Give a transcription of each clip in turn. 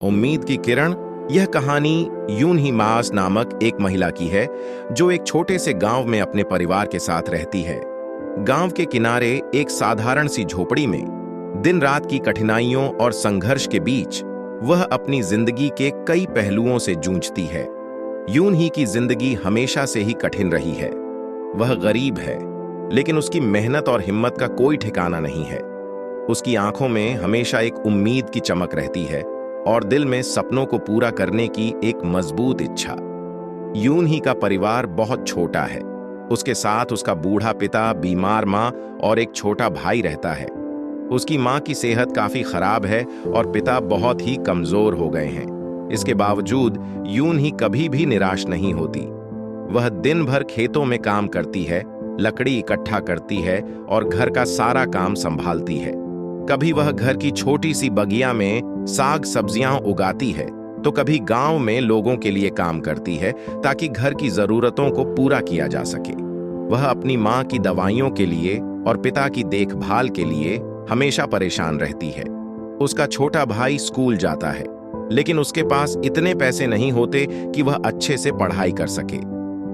उम्मीद की किरण। यह कहानी यून ही मास नामक एक महिला की है जो एक छोटे से गांव में अपने परिवार के साथ रहती है। गांव के किनारे एक साधारण सी झोपड़ी में दिन रात की कठिनाइयों और संघर्ष के बीच वह अपनी जिंदगी के कई पहलुओं से जूझती है। यून ही की जिंदगी हमेशा से ही कठिन रही है। वह गरीब है, लेकिन उसकी मेहनत और हिम्मत का कोई ठिकाना नहीं है। उसकी आंखों में हमेशा एक उम्मीद की चमक रहती है और दिल में सपनों को पूरा करने की एक मजबूत इच्छा। यून ही का परिवार बहुत छोटा है। उसके साथ उसका बूढ़ा पिता, बीमार माँ और एक छोटा भाई रहता है। उसकी माँ की सेहत काफी खराब है और पिता बहुत ही कमजोर हो गए हैं। इसके बावजूद यून ही कभी भी निराश नहीं होती। वह दिन भर खेतों में काम करती है, लकड़ी इकट्ठा करती है और घर का सारा काम संभालती है। कभी वह घर की छोटी सी बगिया में साग सब्जियां उगाती है, तो कभी गांव में लोगों के लिए काम करती है ताकि घर की जरूरतों को पूरा किया जा सके। वह अपनी माँ की दवाइयों के लिए और पिता की देखभाल के लिए हमेशा परेशान रहती है। उसका छोटा भाई स्कूल जाता है, लेकिन उसके पास इतने पैसे नहीं होते कि वह अच्छे से पढ़ाई कर सके।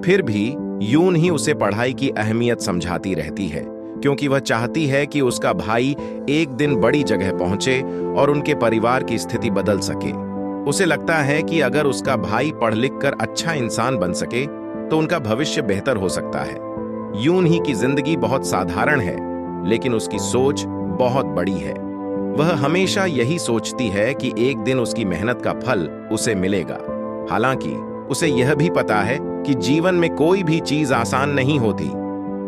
फिर भी यून ही उसे पढ़ाई की अहमियत समझाती रहती है, क्योंकि वह चाहती है कि उसका भाई एक दिन बड़ी जगह पहुंचे और उनके परिवार की स्थिति बदल सके। उसे लगता है कि अगर उसका भाई पढ़ लिख कर अच्छा इंसान बन सके तो उनका भविष्य बेहतर हो सकता है। यून ही की जिंदगी बहुत साधारण है, लेकिन उसकी सोच बहुत बड़ी है। वह हमेशा यही सोचती है कि एक दिन उसकी मेहनत का फल उसे मिलेगा। हालांकि उसे यह भी पता है कि जीवन में कोई भी चीज आसान नहीं होती।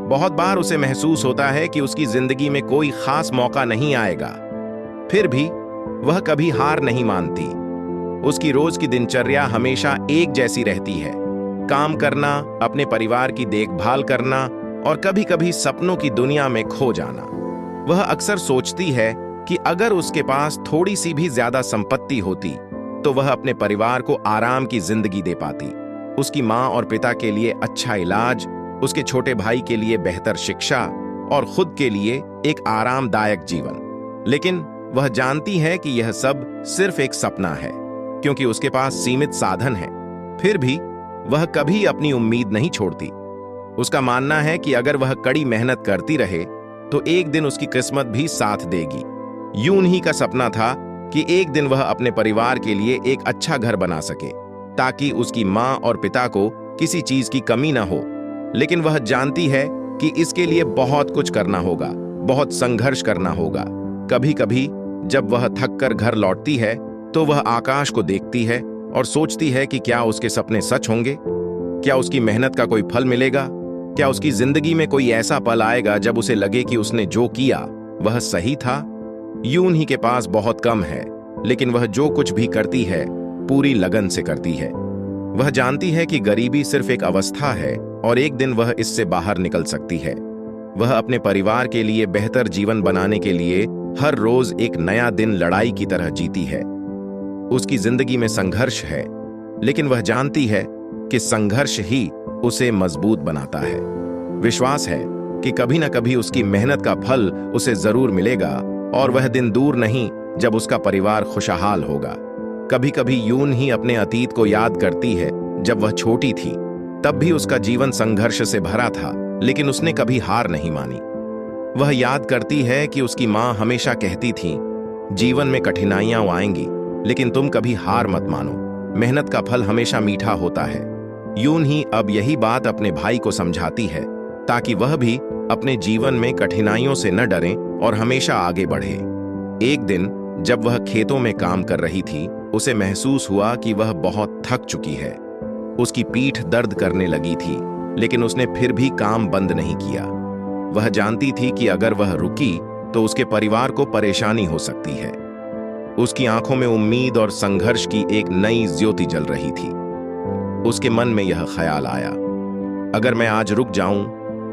बहुत बार उसे महसूस होता है कि उसकी जिंदगी में कोई खास मौका नहीं आएगा। फिर भी वह कभी हार नहीं मानती। उसकी रोज की दिनचर्या हमेशा एक जैसी रहती है। काम करना, अपने परिवार की देखभाल करना और कभी-कभी सपनों की दुनिया में खो जाना। वह अक्सर सोचती है कि अगर उसके पास थोड़ी सी भी ज्यादा संपत्ति होती तो वह अपने परिवार को आराम की जिंदगी दे पाती। उसकी माँ और पिता के लिए अच्छा इलाज, उसके छोटे भाई के लिए बेहतर शिक्षा और खुद के लिए एक आरामदायक जीवन। लेकिन वह जानती है कि यह सब सिर्फ एक सपना है, क्योंकि उसके पास सीमित साधन है। फिर भी वह कभी अपनी उम्मीद नहीं छोड़ती। उसका मानना है कि अगर वह कड़ी मेहनत करती रहे तो एक दिन उसकी किस्मत भी साथ देगी। यून ही का सपना था कि एक दिन वह अपने परिवार के लिए एक अच्छा घर बना सके, ताकि उसकी माँ और पिता को किसी चीज की कमी ना हो। लेकिन वह जानती है कि इसके लिए बहुत कुछ करना होगा, बहुत संघर्ष करना होगा। कभी कभी जब वह थक कर घर लौटती है तो वह आकाश को देखती है और सोचती है कि क्या उसके सपने सच होंगे, क्या उसकी मेहनत का कोई फल मिलेगा, क्या उसकी जिंदगी में कोई ऐसा पल आएगा जब उसे लगे कि उसने जो किया वह सही था। यून ही के पास बहुत कम है, लेकिन वह जो कुछ भी करती है पूरी लगन से करती है। वह जानती है कि गरीबी सिर्फ एक अवस्था है और एक दिन वह इससे बाहर निकल सकती है। वह अपने परिवार के लिए बेहतर जीवन बनाने के लिए हर रोज एक नया दिन लड़ाई की तरह जीती है। उसकी जिंदगी में संघर्ष है, लेकिन वह जानती है कि संघर्ष ही उसे मजबूत बनाता है। विश्वास है कि कभी न कभी उसकी मेहनत का फल उसे जरूर मिलेगा और वह दिन दूर नहीं जब उसका परिवार खुशहाल होगा। कभी कभी यून ही अपने अतीत को याद करती है। जब वह छोटी थी तब भी उसका जीवन संघर्ष से भरा था, लेकिन उसने कभी हार नहीं मानी। वह याद करती है कि उसकी माँ हमेशा कहती थी, जीवन में कठिनाइयां आएंगी, लेकिन तुम कभी हार मत मानो, मेहनत का फल हमेशा मीठा होता है। यून ही अब यही बात अपने भाई को समझाती है, ताकि वह भी अपने जीवन में कठिनाइयों से न डरे और हमेशा आगे बढ़े। एक दिन जब वह खेतों में काम कर रही थी, उसे महसूस हुआ कि वह बहुत थक चुकी है। उसकी पीठ दर्द करने लगी थी, लेकिन उसने फिर भी काम बंद नहीं किया। वह जानती थी कि अगर वह रुकी तो उसके परिवार को परेशानी हो सकती है। उसकी आंखों में उम्मीद और संघर्ष की एक नई ज्योति जल रही थी। उसके मन में यह ख्याल आया, अगर मैं आज रुक जाऊं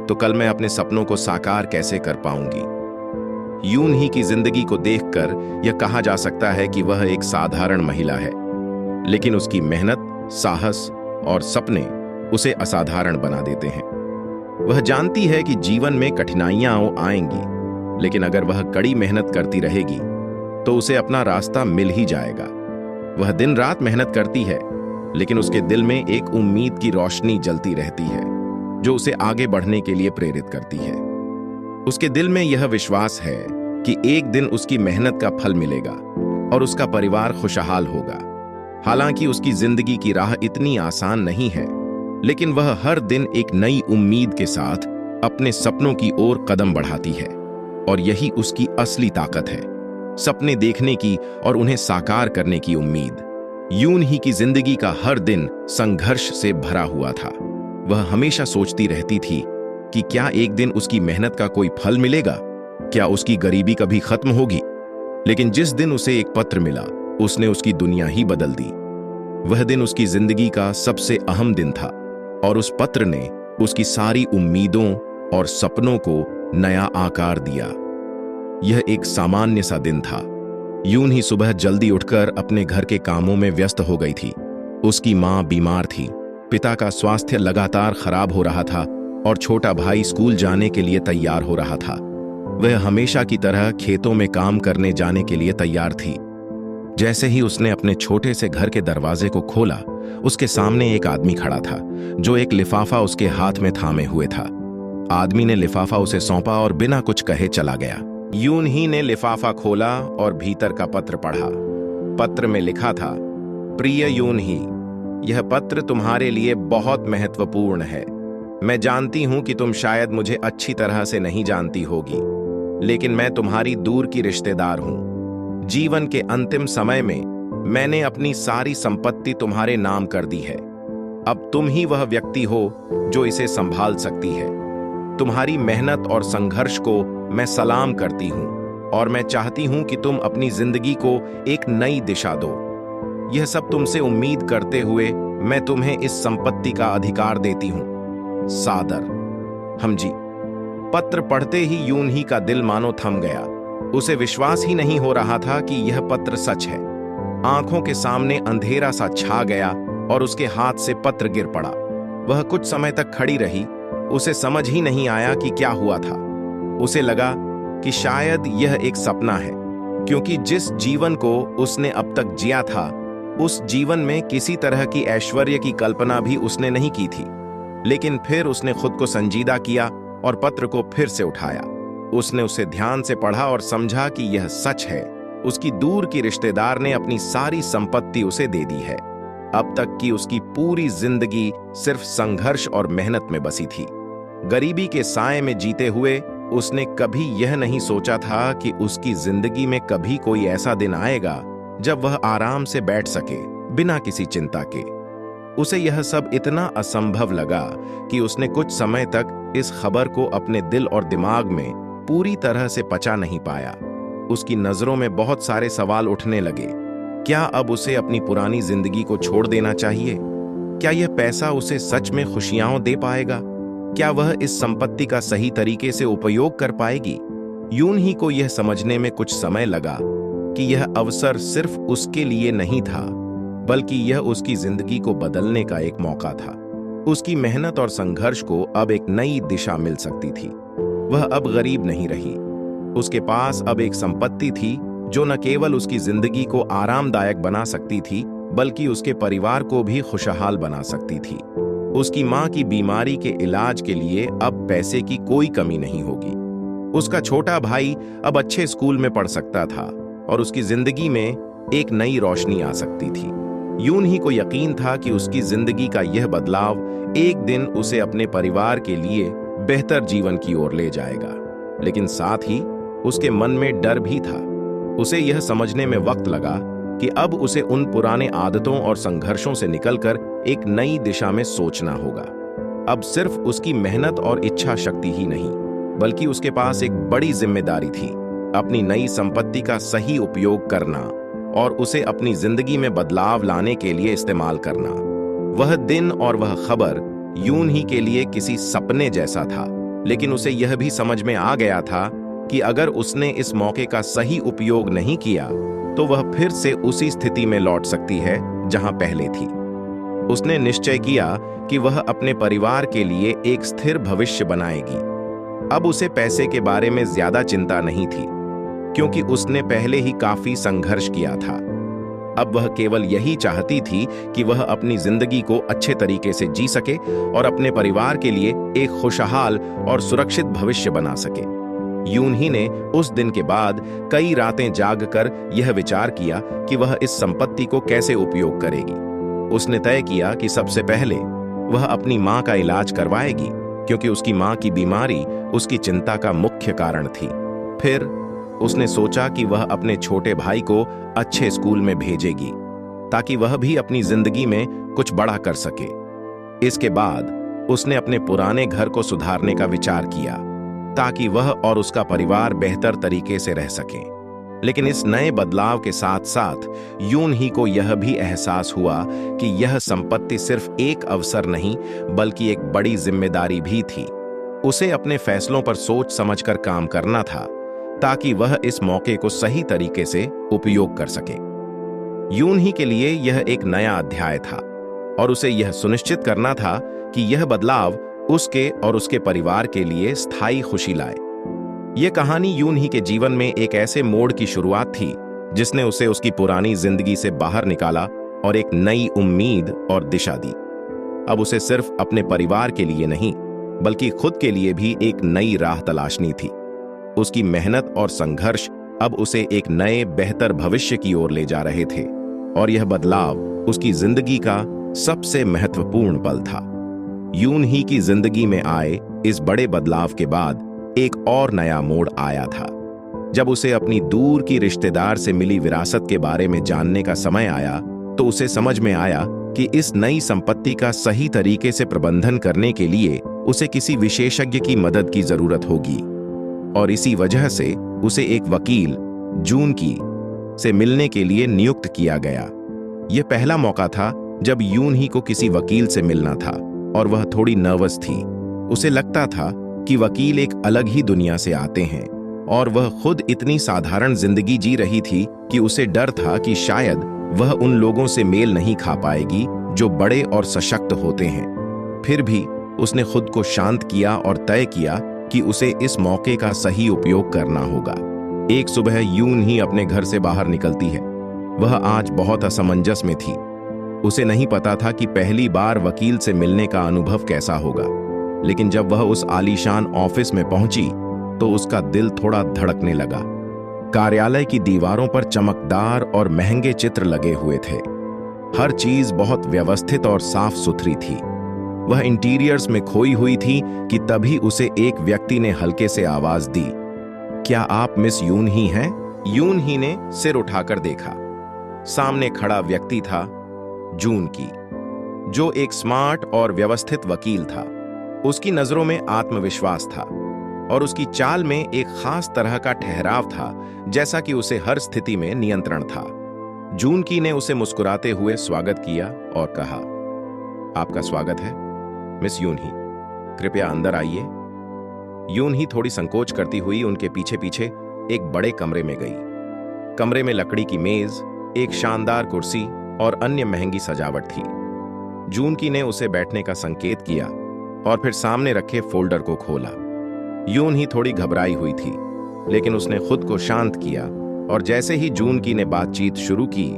तो कल मैं अपने सपनों को साकार कैसे कर पाऊंगी। यून ही की जिंदगी को देखकर यह कहा जा सकता है कि वह एक साधारण महिला है, लेकिन उसकी मेहनत, साहस और सपने उसे असाधारण बना देते हैं। वह जानती है कि जीवन में कठिनाइयां आएंगी, लेकिन अगर वह कड़ी मेहनत करती रहेगी तो उसे अपना रास्ता मिल ही जाएगा। वह दिन रात मेहनत करती है, लेकिन उसके दिल में एक उम्मीद की रोशनी जलती रहती है जो उसे आगे बढ़ने के लिए प्रेरित करती है। उसके दिल में यह विश्वास है कि एक दिन उसकी मेहनत का फल मिलेगा और उसका परिवार खुशहाल होगा। हालांकि उसकी जिंदगी की राह इतनी आसान नहीं है, लेकिन वह हर दिन एक नई उम्मीद के साथ अपने सपनों की ओर कदम बढ़ाती है और यही उसकी असली ताकत है, सपने देखने की और उन्हें साकार करने की उम्मीद। यून ही की जिंदगी का हर दिन संघर्ष से भरा हुआ था। वह हमेशा सोचती रहती थी कि क्या एक दिन उसकी मेहनत का कोई फल मिलेगा, क्या उसकी गरीबी कभी खत्म होगी। लेकिन जिस दिन उसे एक पत्र मिला, उसने उसकी दुनिया ही बदल दी। वह दिन उसकी जिंदगी का सबसे अहम दिन था और उस पत्र ने उसकी सारी उम्मीदों और सपनों को नया आकार दिया। यह एक सामान्य सा दिन था। यून ही सुबह जल्दी उठकर अपने घर के कामों में व्यस्त हो गई थी। उसकी मां बीमार थी, पिता का स्वास्थ्य लगातार खराब हो रहा था और छोटा भाई स्कूल जाने के लिए तैयार हो रहा था। वह हमेशा की तरह खेतों में काम करने जाने के लिए तैयार थी। जैसे ही उसने अपने छोटे से घर के दरवाजे को खोला, उसके सामने एक आदमी खड़ा था जो एक लिफाफा उसके हाथ में थामे हुए था। आदमी ने लिफाफा उसे सौंपा और बिना कुछ कहे चला गया। यून ही ने लिफाफा खोला और भीतर का पत्र पढ़ा। पत्र में लिखा था, प्रिय यून ही, यह पत्र तुम्हारे लिए बहुत महत्वपूर्ण है। मैं जानती हूं कि तुम शायद मुझे अच्छी तरह से नहीं जानती होगी, लेकिन मैं तुम्हारी दूर की रिश्तेदार हूं। जीवन के अंतिम समय में मैंने अपनी सारी संपत्ति तुम्हारे नाम कर दी है। अब तुम ही वह व्यक्ति हो जो इसे संभाल सकती है। तुम्हारी मेहनत और संघर्ष को मैं सलाम करती हूं और मैं चाहती हूं कि तुम अपनी जिंदगी को एक नई दिशा दो। यह सब तुमसे उम्मीद करते हुए मैं तुम्हें इस संपत्ति का अधिकार देती हूं। सादर, हम जी। पत्र पढ़ते ही यून ही का दिल मानो थम गया। उसे विश्वास ही नहीं हो रहा था कि यह पत्र सच है। आंखों के सामने अंधेरा सा छा गया और उसके हाथ से पत्र गिर पड़ा। वह कुछ समय तक खड़ी रही। उसे समझ ही नहीं आया कि क्या हुआ था। उसे लगा कि शायद यह एक सपना है, क्योंकि जिस जीवन को उसने अब तक जिया था, उस जीवन में किसी तरह की ऐश्वर्य की कल्पना भी उसने नहीं की थी। लेकिन फिर उसने खुद को संजीदा किया और पत्र को फिर से उठाया। उसने उसे ध्यान से पढ़ा और समझा कि यह सच है। उसकी दूर की रिश्तेदार ने अपनी सारी संपत्ति उसे दे दी है। अब तक की उसकी पूरी जिंदगी सिर्फ संघर्ष और मेहनत में बसी थी। गरीबी के साए में जीते हुए उसने कभी यह नहीं सोचा था कि उसकी जिंदगी में कभी कोई ऐसा दिन आएगा जब वह आराम से बैठ सके, बिना किसी चिंता के। उसे यह सब इतना असंभव लगा कि उसने कुछ समय तक इस खबर को अपने दिल और दिमाग में पूरी तरह से पचा नहीं पाया। उसकी नजरों में बहुत सारे सवाल उठने लगे। क्या अब उसे अपनी पुरानी जिंदगी को छोड़ देना चाहिए? क्या यह पैसा उसे सच में खुशियां दे पाएगा? क्या वह इस संपत्ति का सही तरीके से उपयोग कर पाएगी? यून ही को यह समझने में कुछ समय लगा कि यह अवसर सिर्फ उसके लिए नहीं था, बल्कि यह उसकी जिंदगी को बदलने का एक मौका था। उसकी मेहनत और संघर्ष को अब एक नई दिशा मिल सकती थी। वह अब गरीब नहीं रही। उसके पास अब एक संपत्ति थी जो न केवल उसकी जिंदगी को आरामदायक बना सकती थी, बल्कि उसके परिवार को भी खुशहाल बना सकती थी। उसकी मां की बीमारी के इलाज के लिए अब पैसे की कोई कमी नहीं होगी। उसका छोटा भाई अब अच्छे स्कूल में पढ़ सकता था और उसकी जिंदगी में एक नई रोशनी आ सकती थी। यून ही को यकीन था कि उसकी जिंदगी का यह बदलाव एक दिन उसे अपने परिवार के लिए बेहतर जीवन की ओर ले जाएगा। लेकिन साथ ही उसके मन में डर भी था। उसे यह समझने में वक्त लगा कि अब उसे उन पुराने आदतों और संघर्षों से निकलकर एक नई दिशा में सोचना होगा। अब सिर्फ उसकी मेहनत और इच्छा शक्ति ही नहीं, बल्कि उसके पास एक बड़ी जिम्मेदारी थी, अपनी नई संपत्ति का सही उपयोग करना और उसे अपनी जिंदगी में बदलाव लाने के लिए इस्तेमाल करना। वह दिन और वह खबर यून ही के लिए किसी सपने जैसा था, लेकिन उसे यह भी समझ में आ गया था कि अगर उसने इस मौके का सही उपयोग नहीं किया तो वह फिर से उसी स्थिति में लौट सकती है जहां पहले थी। उसने निश्चय किया कि वह अपने परिवार के लिए एक स्थिर भविष्य बनाएगी। अब उसे पैसे के बारे में ज्यादा चिंता नहीं थी, क्योंकि उसने पहले ही काफी संघर्ष किया था। अब वह केवल यही चाहती थी कि वह अपनी जिंदगी को अच्छे तरीके से जी सके और अपने परिवार के लिए एक खुशहाल और सुरक्षित भविष्य बना सके। यून ही ने उस दिन के बाद कई रातें जागकर यह विचार किया कि वह इस संपत्ति को कैसे उपयोग करेगी। उसने तय किया कि सबसे पहले वह अपनी मां का इलाज करवाएगी, क्योंकि उसकी मां की बीमारी उसकी चिंता का मुख्य कारण थी। फिर उसने सोचा कि वह अपने छोटे भाई को अच्छे स्कूल में भेजेगी, ताकि वह भी अपनी जिंदगी में कुछ बड़ा कर सके। इसके बाद उसने अपने पुराने घर को सुधारने का विचार किया, ताकि वह और उसका परिवार बेहतर तरीके से रह सकें। लेकिन इस नए बदलाव के साथ साथ यून ही को यह भी एहसास हुआ कि यह संपत्ति सिर्फ एक अवसर नहीं, बल्कि एक बड़ी जिम्मेदारी भी थी। उसे अपने फैसलों पर सोच समझकर काम करना था, ताकि वह इस मौके को सही तरीके से उपयोग कर सके। यून ही के लिए यह एक नया अध्याय था, और उसे यह सुनिश्चित करना था कि यह बदलाव उसके और उसके परिवार के लिए स्थायी खुशी लाए। यह कहानी यून ही के जीवन में एक ऐसे मोड़ की शुरुआत थी जिसने उसे उसकी पुरानी जिंदगी से बाहर निकाला और एक नई उम्मीद और दिशा दी। अब उसे सिर्फ अपने परिवार के लिए नहीं, बल्कि खुद के लिए भी एक नई राह तलाशनी थी। उसकी मेहनत और संघर्ष अब उसे एक नए बेहतर भविष्य की ओर ले जा रहे थे, और यह बदलाव उसकी जिंदगी का सबसे महत्वपूर्ण पल था। यून ही की जिंदगी में आए इस बड़े बदलाव के बाद एक और नया मोड़ आया था। जब उसे अपनी दूर की रिश्तेदार से मिली विरासत के बारे में जानने का समय आया, तो उसे समझ में आया कि इस नई संपत्ति का सही तरीके से प्रबंधन करने के लिए उसे किसी विशेषज्ञ की मदद की जरूरत होगी। और इसी वजह से उसे एक वकील जून की से मिलने के लिए नियुक्त किया गया। यह पहला मौका था जब यून ही को किसी वकील से मिलना था, और वह थोड़ी नर्वस थी। उसे लगता था कि वकील एक अलग ही दुनिया से आते हैं, और वह खुद इतनी साधारण जिंदगी जी रही थी कि उसे डर था कि शायद वह उन लोगों से मेल नहीं खा पाएगी जो बड़े और सशक्त होते हैं। फिर भी उसने खुद को शांत किया और तय किया कि उसे इस मौके का सही उपयोग करना होगा। एक सुबह यून ही अपने घर से बाहर निकलती है। वह आज बहुत असमंजस में थी। उसे नहीं पता था कि पहली बार वकील से मिलने का अनुभव कैसा होगा, लेकिन जब वह उस आलीशान ऑफिस में पहुंची तो उसका दिल थोड़ा धड़कने लगा। कार्यालय की दीवारों पर चमकदार और महंगे चित्र लगे हुए थे। हर चीज बहुत व्यवस्थित और साफ सुथरी थी। वह इंटीरियर्स में खोई हुई थी कि तभी उसे एक व्यक्ति ने हल्के से आवाज दी, क्या आप मिस यून ही हैं? यून ही ने सिर उठाकर देखा। सामने खड़ा व्यक्ति था जून की, जो एक स्मार्ट और व्यवस्थित वकील था। उसकी नजरों में आत्मविश्वास था, और उसकी चाल में एक खास तरह का ठहराव था, जैसा कि उसे हर स्थिति में नियंत्रण था। जून की ने उसे मुस्कुराते हुए स्वागत किया और कहा, आपका स्वागत है मिस यून ही, कृपया अंदर आइए। यून ही थोड़ी संकोच करती हुई उनके पीछे पीछे एक बड़े कमरे में गई। कमरे में लकड़ी की मेज, एक शानदार कुर्सी और अन्य महंगी सजावट थी। जून की ने उसे बैठने का संकेत किया और फिर सामने रखे फोल्डर को खोला। यून ही थोड़ी घबराई हुई थी, लेकिन उसने खुद को शांत किया, और जैसे ही जून की ने बातचीत शुरू की,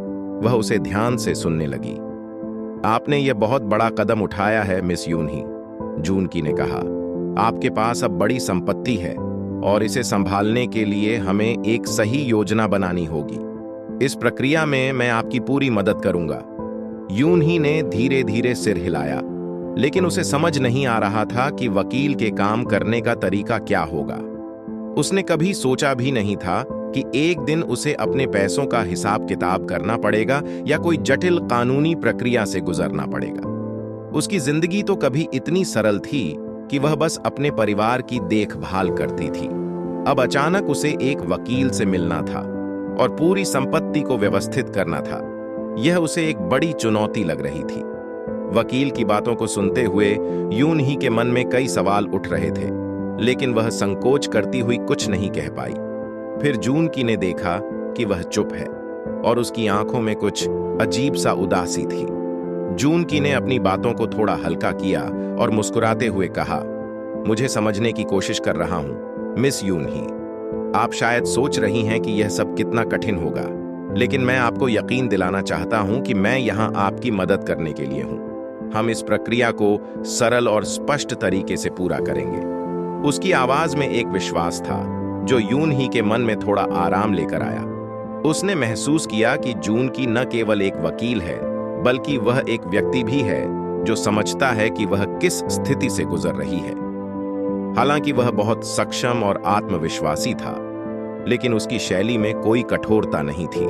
वह उसे ध्यान से सुनने लगी। आपने यह बहुत बड़ा कदम उठाया है मिस यून ही, जून की ने कहा। आपके पास अब बड़ी संपत्ति है, और इसे संभालने के लिए हमें एक सही योजना बनानी होगी। इस प्रक्रिया में मैं आपकी पूरी मदद करूंगा। यून ही ने धीरे धीरे सिर हिलाया, लेकिन उसे समझ नहीं आ रहा था कि वकील के काम करने का तरीका क्या होगा। उसने कभी सोचा भी नहीं था कि एक दिन उसे अपने पैसों का हिसाब किताब करना पड़ेगा या कोई जटिल कानूनी प्रक्रिया से गुजरना पड़ेगा। उसकी जिंदगी तो कभी इतनी सरल थी कि वह बस अपने परिवार की देखभाल करती थी। अब अचानक उसे एक वकील से मिलना था और पूरी संपत्ति को व्यवस्थित करना था। यह उसे एक बड़ी चुनौती लग रही थी। वकील की बातों को सुनते हुए यून ही के मन में कई सवाल उठ रहे थे, लेकिन वह संकोच करती हुई कुछ नहीं कह पाई। फिर जून की ने देखा कि वह चुप है, और उसकी आंखों में कुछ अजीब सा उदासी थी। जून की ने अपनी बातों को थोड़ा हल्का किया और मुस्कुराते हुए कहा, मुझे समझने की कोशिश कर रहा हूं मिस यून ही। आप शायद सोच रही हैं कि यह सब कितना कठिन होगा, लेकिन मैं आपको यकीन दिलाना चाहता हूं कि मैं यहां आपकी मदद करने के लिए हूं। हम इस प्रक्रिया को सरल और स्पष्ट तरीके से पूरा करेंगे। उसकी आवाज में एक विश्वास था जो यून ही के मन में थोड़ा आराम लेकर आया। उसने महसूस किया कि जून की न केवल एक वकील है, बल्कि वह एक व्यक्ति भी है जो समझता है कि वह किस स्थिति से गुजर रही है। हालांकि वह बहुत सक्षम और आत्मविश्वासी था, लेकिन उसकी शैली में कोई कठोरता नहीं थी।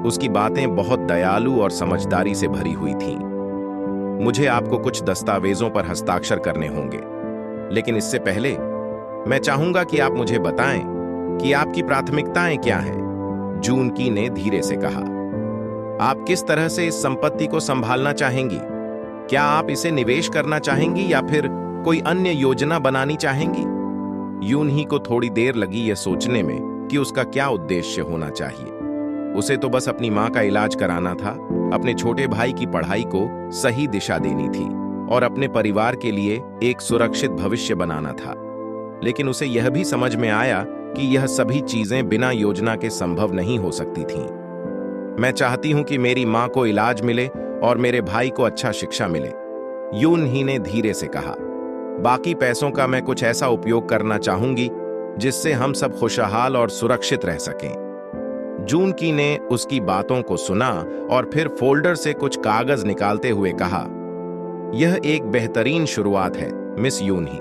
उसकी बातें बहुत दयालु और समझदारी से भरी हुई थीं। मुझे आपको कुछ दस्तावेजों पर हस्ताक्षर करने होंगे, लेकिन इससे पहले मैं चाहूंगा कि आप मुझे बताएं कि आपकी प्राथमिकताएं क्या हैं, जून की ने धीरे से कहा। आप किस तरह से इस संपत्ति को संभालना चाहेंगी? क्या आप इसे निवेश करना चाहेंगी या फिर कोई अन्य योजना बनानी चाहेंगी? यून ही को थोड़ी देर लगी यह सोचने में कि उसका क्या उद्देश्य होना चाहिए। उसे तो बस अपनी मां का इलाज कराना था, अपने छोटे भाई की पढ़ाई को सही दिशा देनी थी और अपने परिवार के लिए एक सुरक्षित भविष्य बनाना था। लेकिन उसे यह भी समझ में आया कि यह सभी चीजें बिना योजना के संभव नहीं हो सकती थीं। मैं चाहती हूं कि मेरी मां को इलाज मिले और मेरे भाई को अच्छा शिक्षा मिले, यून ही ने धीरे से कहा। बाकी पैसों का मैं कुछ ऐसा उपयोग करना चाहूंगी जिससे हम सब खुशहाल और सुरक्षित रह सकें। जून की ने उसकी बातों को सुना और फिर फोल्डर से कुछ कागज निकालते हुए कहा, यह एक बेहतरीन शुरुआत है मिस यून ही।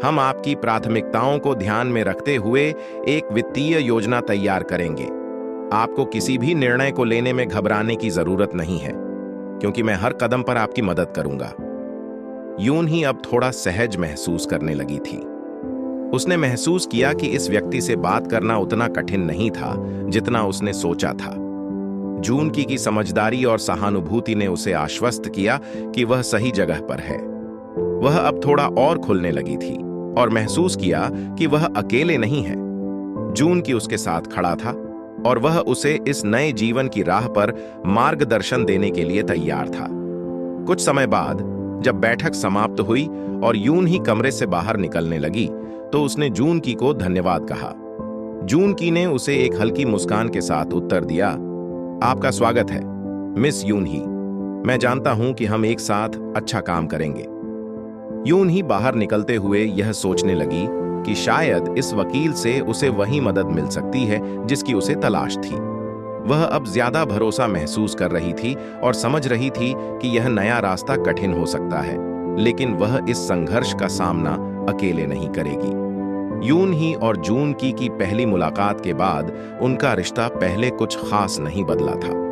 हम आपकी प्राथमिकताओं को ध्यान में रखते हुए एक वित्तीय योजना तैयार करेंगे। आपको किसी भी निर्णय को लेने में घबराने की जरूरत नहीं है, क्योंकि मैं हर कदम पर आपकी मदद करूंगा। यून ही अब थोड़ा सहज महसूस करने लगी थी। उसने महसूस किया कि इस व्यक्ति से बात करना उतना कठिन नहीं था जितना उसने सोचा था। जून की समझदारी और सहानुभूति ने उसे आश्वस्त किया कि वह सही जगह पर है। वह अब थोड़ा और खुलने लगी थी और महसूस किया कि वह अकेले नहीं है। जून की उसके साथ खड़ा था और वह उसे इस नए जीवन की राह पर मार्गदर्शन देने के लिए तैयार था। कुछ समय बाद जब बैठक समाप्त हुई और यून ही कमरे से बाहर निकलने लगी, तो उसने जून की को धन्यवाद कहा। जून की ने उसे एक हल्की मुस्कान के साथ उत्तर दिया, आपका स्वागत है मिस यून ही। मैं जानता हूं कि हम एक साथ अच्छा काम करेंगे। यून ही बाहर निकलते हुए यह सोचने लगी कि शायद इस वकील से उसे वही मदद मिल सकती है जिसकी उसे तलाश थी। वह अब ज्यादा भरोसा महसूस कर रही थी और समझ रही थी कि यह नया रास्ता कठिन हो सकता है, लेकिन वह इस संघर्ष का सामना अकेले नहीं करेगी। यून ही और जून की पहली मुलाकात के बाद उनका रिश्ता पहले कुछ खास नहीं बदला था।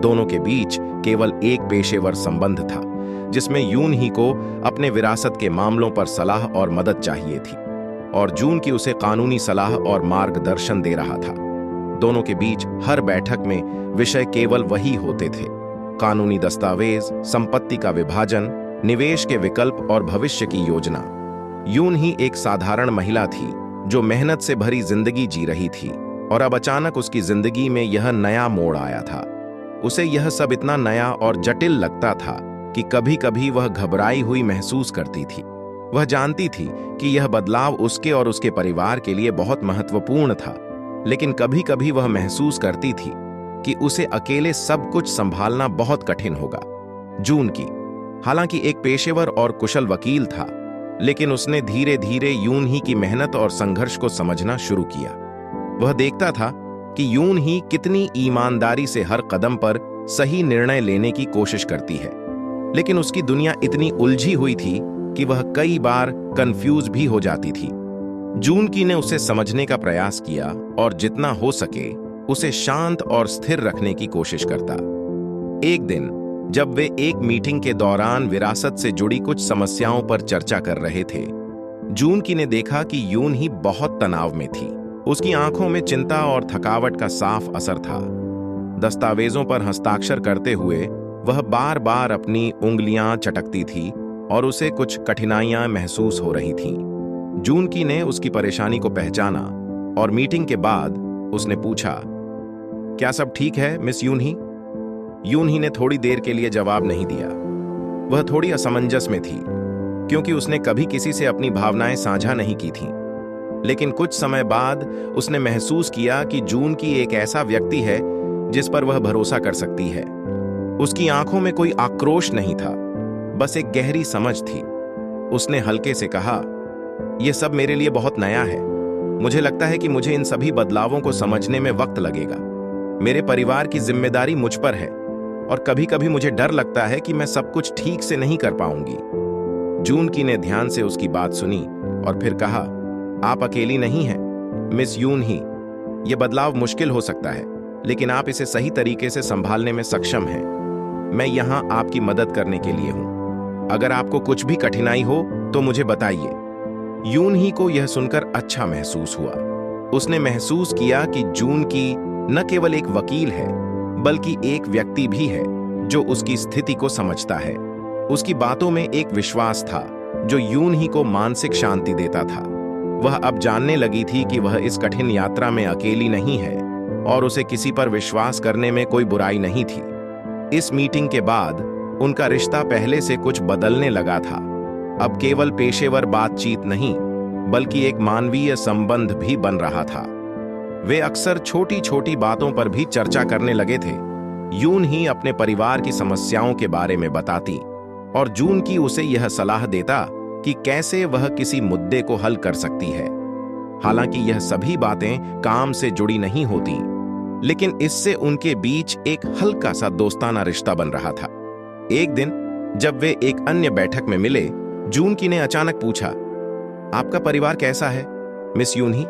दोनों के बीच केवल एक पेशेवर संबंध था, जिसमें यून ही को अपने विरासत के मामलों पर सलाह और मदद चाहिए थी और जून की उसे कानूनी सलाह और मार्गदर्शन दे रहा था। दोनों के बीच हर बैठक में विषय केवल वही होते थे, कानूनी दस्तावेज, संपत्ति का विभाजन, निवेश के विकल्प और भविष्य की योजना। यून ही एक साधारण महिला थी जो मेहनत से भरी जिंदगी जी रही थी और अब अचानक उसकी जिंदगी में यह नया मोड़ आया था। उसे यह सब इतना नया और जटिल लगता था कि कभी-कभी वह घबराई हुई महसूस करती थी। वह जानती थी कि यह बदलाव उसके और उसके परिवार के लिए बहुत महत्वपूर्ण था, लेकिन कभी-कभी वह महसूस करती थी कि उसे अकेले सब कुछ संभालना बहुत कठिन होगा। जून की, हालांकि एक पेशेवर और कुशल वकील था, लेकिन उसने धीरे-धीरे यून ही की मेहनत और संघर्ष को समझना शुरू किया। वह देखता था कि यून ही कितनी ईमानदारी से हर कदम पर सही निर्णय लेने की कोशिश करती है, लेकिन उसकी दुनिया इतनी उलझी हुई थी कि वह कई बार कंफ्यूज भी हो जाती थी। जून की ने उसे समझने का प्रयास किया और जितना हो सके उसे शांत और स्थिर रखने की कोशिश करता। एक दिन जब वे एक मीटिंग के दौरान विरासत से जुड़ी कुछ समस्याओं पर चर्चा कर रहे थे, जून की ने देखा कि यून ही बहुत तनाव में थी। उसकी आंखों में चिंता और थकावट का साफ असर था। दस्तावेजों पर हस्ताक्षर करते हुए वह बार-बार अपनी उंगलियां चटकती थी और उसे कुछ कठिनाइयां महसूस हो रही थीं। जून की ने उसकी परेशानी को पहचाना और मीटिंग के बाद उसने पूछा, क्या सब ठीक है मिस यून ही? यून ही ने थोड़ी देर के लिए जवाब नहीं दिया। वह थोड़ी असमंजस में थी, क्योंकि उसने कभी किसी से अपनी भावनाएं साझा नहीं की थीं। लेकिन कुछ समय बाद उसने महसूस किया कि जून की एक ऐसा व्यक्ति है जिस पर वह भरोसा कर सकती है। उसकी आंखों में कोई आक्रोश नहीं था, बस एक गहरी समझ थी। उसने हल्के से कहा, यह सब मेरे लिए बहुत नया है। मुझे लगता है कि मुझे इन सभी बदलावों को समझने में वक्त लगेगा। मेरे परिवार की जिम्मेदारी मुझ पर है और कभी-कभी मुझे डर लगता है कि मैं सब कुछ ठीक से नहीं कर पाऊंगी। जूनकी ने ध्यान से उसकी बात सुनी और फिर कहा, आप अकेली नहीं हैं, मिस यूनही। यह बदलाव मुश्किल हो सकता है, लेकिन आप इसे सही तरीके से संभालने में सक्षम हैं। मैं यहां आपकी मदद करने के लिए हूं। अगर आपको कुछ भी कठिनाई हो तो मुझे बताइए। यूनही को यह सुनकर अच्छा महसूस हुआ। उसने महसूस किया कि जूनकी न केवल एक वकील है, बल्कि एक व्यक्ति भी है जो उसकी स्थिति को समझता है। उसकी बातों में एक विश्वास था जो यूनही को मानसिक शांति देता था। वह अब जानने लगी थी कि वह इस कठिन यात्रा में अकेली नहीं है और उसे किसी पर विश्वास करने में कोई बुराई नहीं थी। इस मीटिंग के बाद उनका रिश्ता पहले से कुछ बदलने लगा था। अब केवल पेशेवर बातचीत नहीं, बल्कि एक मानवीय संबंध भी बन रहा था। वे अक्सर छोटी छोटी बातों पर भी चर्चा करने लगे थे। यूनही अपने परिवार की समस्याओं के बारे में बताती और जूनकी उसे यह सलाह देता कि कैसे वह किसी मुद्दे को हल कर सकती है। हालांकि यह सभी बातें काम से जुड़ी नहीं होती, लेकिन इससे उनके बीच एक हल्का सा दोस्ताना रिश्ता बन रहा था। एक दिन जब वे एक अन्य बैठक में मिले, जूनकी ने अचानक पूछा, आपका परिवार कैसा है मिस यूनही?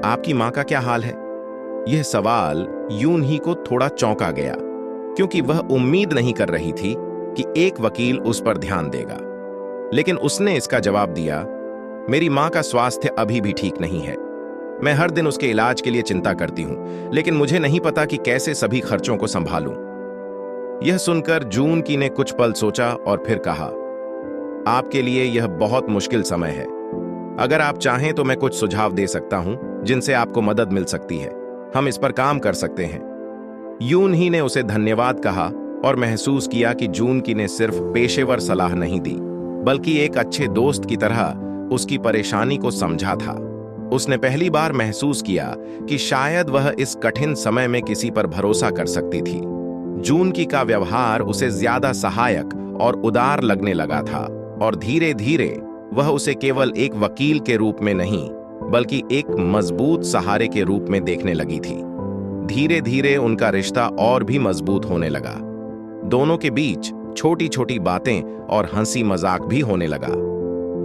आपकी मां का क्या हाल है? यह सवाल यूनही को थोड़ा चौंका गया, क्योंकि वह उम्मीद नहीं कर रही थी कि एक वकील उस पर ध्यान देगा। लेकिन उसने इसका जवाब दिया, मेरी मां का स्वास्थ्य अभी भी ठीक नहीं है। मैं हर दिन उसके इलाज के लिए चिंता करती हूं, लेकिन मुझे नहीं पता कि कैसे सभी खर्चों को संभालूं। यह सुनकर जूनकी ने कुछ पल सोचा और फिर कहा, आपके लिए यह बहुत मुश्किल समय है। अगर आप चाहें तो मैं कुछ सुझाव दे सकता हूं जिनसे आपको मदद मिल सकती है। हम इस पर काम कर सकते हैं। यूनही ने उसे धन्यवाद कहा और महसूस किया कि जूनकी ने सिर्फ पेशेवर सलाह नहीं दी, बल्कि एक अच्छे दोस्त की तरह उसकी परेशानी को समझा था। उसने पहली बार महसूस किया कि शायद वह इस कठिन समय में किसी पर भरोसा कर सकती थी। जूनकी का व्यवहार उसे ज्यादा सहायक और उदार लगने लगा था और धीरे धीरे वह उसे केवल एक वकील के रूप में नहीं, बल्कि एक मजबूत सहारे के रूप में देखने लगी थी। धीरे धीरे उनका रिश्ता और भी मजबूत होने लगा। दोनों के बीच छोटी छोटी बातें और हंसी मजाक भी होने लगा।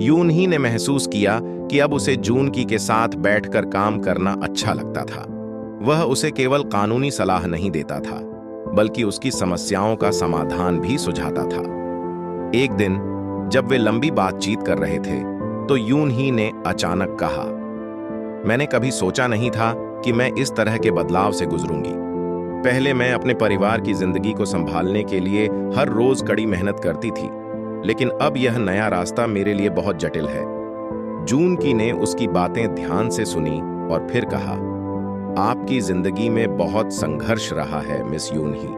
यूनही ने महसूस किया कि अब उसे जूनकी के साथ बैठकर काम करना अच्छा लगता था। वह उसे केवल कानूनी सलाह नहीं देता था, बल्कि उसकी समस्याओं का समाधान भी सुझाता था। एक दिन जब वे लंबी बातचीत कर रहे थे, तो यूनही ने अचानक कहा, मैंने कभी सोचा नहीं था कि मैं इस तरह के बदलाव से गुजरूंगी। पहले मैं अपने परिवार की जिंदगी को संभालने के लिए हर रोज कड़ी मेहनत करती थी, लेकिन अब यह नया रास्ता मेरे लिए बहुत जटिल है। जूनकी ने उसकी बातें ध्यान से सुनी और फिर कहा, आपकी जिंदगी में बहुत संघर्ष रहा है मिस यूनही,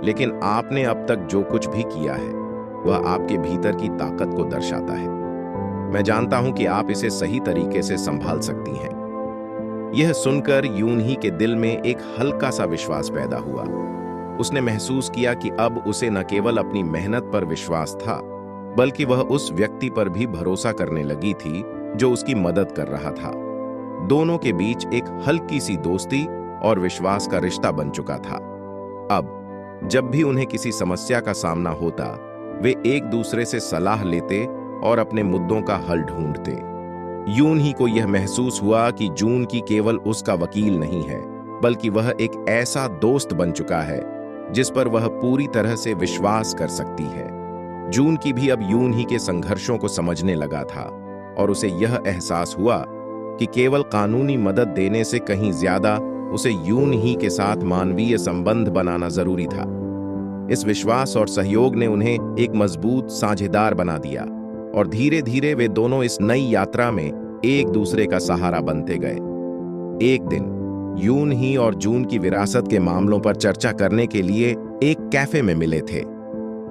लेकिन आपने अब तक जो कुछ भी किया है वह आपके भीतर की ताकत को दर्शाता है। मैं जानता हूं कि आप इसे सही तरीके से संभाल सकती हैं। यह सुनकर यूनही के दिल में एक हल्का सा विश्वास पैदा हुआ। उसने महसूस किया कि अब उसे न केवल अपनी मेहनत पर विश्वास था, बल्कि वह उस व्यक्ति पर भी भरोसा करने लगी थी जो उसकी मदद कर रहा था। दोनों के बीच एक हल्की सी दोस्ती और विश्वास का रिश्ता बन चुका था। अब जब भी उन्हें किसी समस्या का सामना होता, वे एक दूसरे से सलाह लेते और अपने मुद्दों का हल ढूंढते। यूनही को यह महसूस हुआ कि जूनकी केवल उसका वकील नहीं है, बल्कि वह एक ऐसा दोस्त बन चुका है जिस पर वह पूरी तरह से विश्वास कर सकती है। जूनकी भी अब यूनही के संघर्षों को समझने लगा था और उसे यह एहसास हुआ कि केवल कानूनी मदद देने से कहीं ज्यादा उसे यूनही के साथ मानवीय संबंध बनाना जरूरी था। इस विश्वास और सहयोग ने उन्हें एक मजबूत साझेदार बना दिया और धीरे धीरे वे दोनों इस नई यात्रा में एक दूसरे का सहारा बनते गए। एक दिन यूनही और जून की विरासत के मामलों पर चर्चा करने के लिए एक कैफे में मिले थे।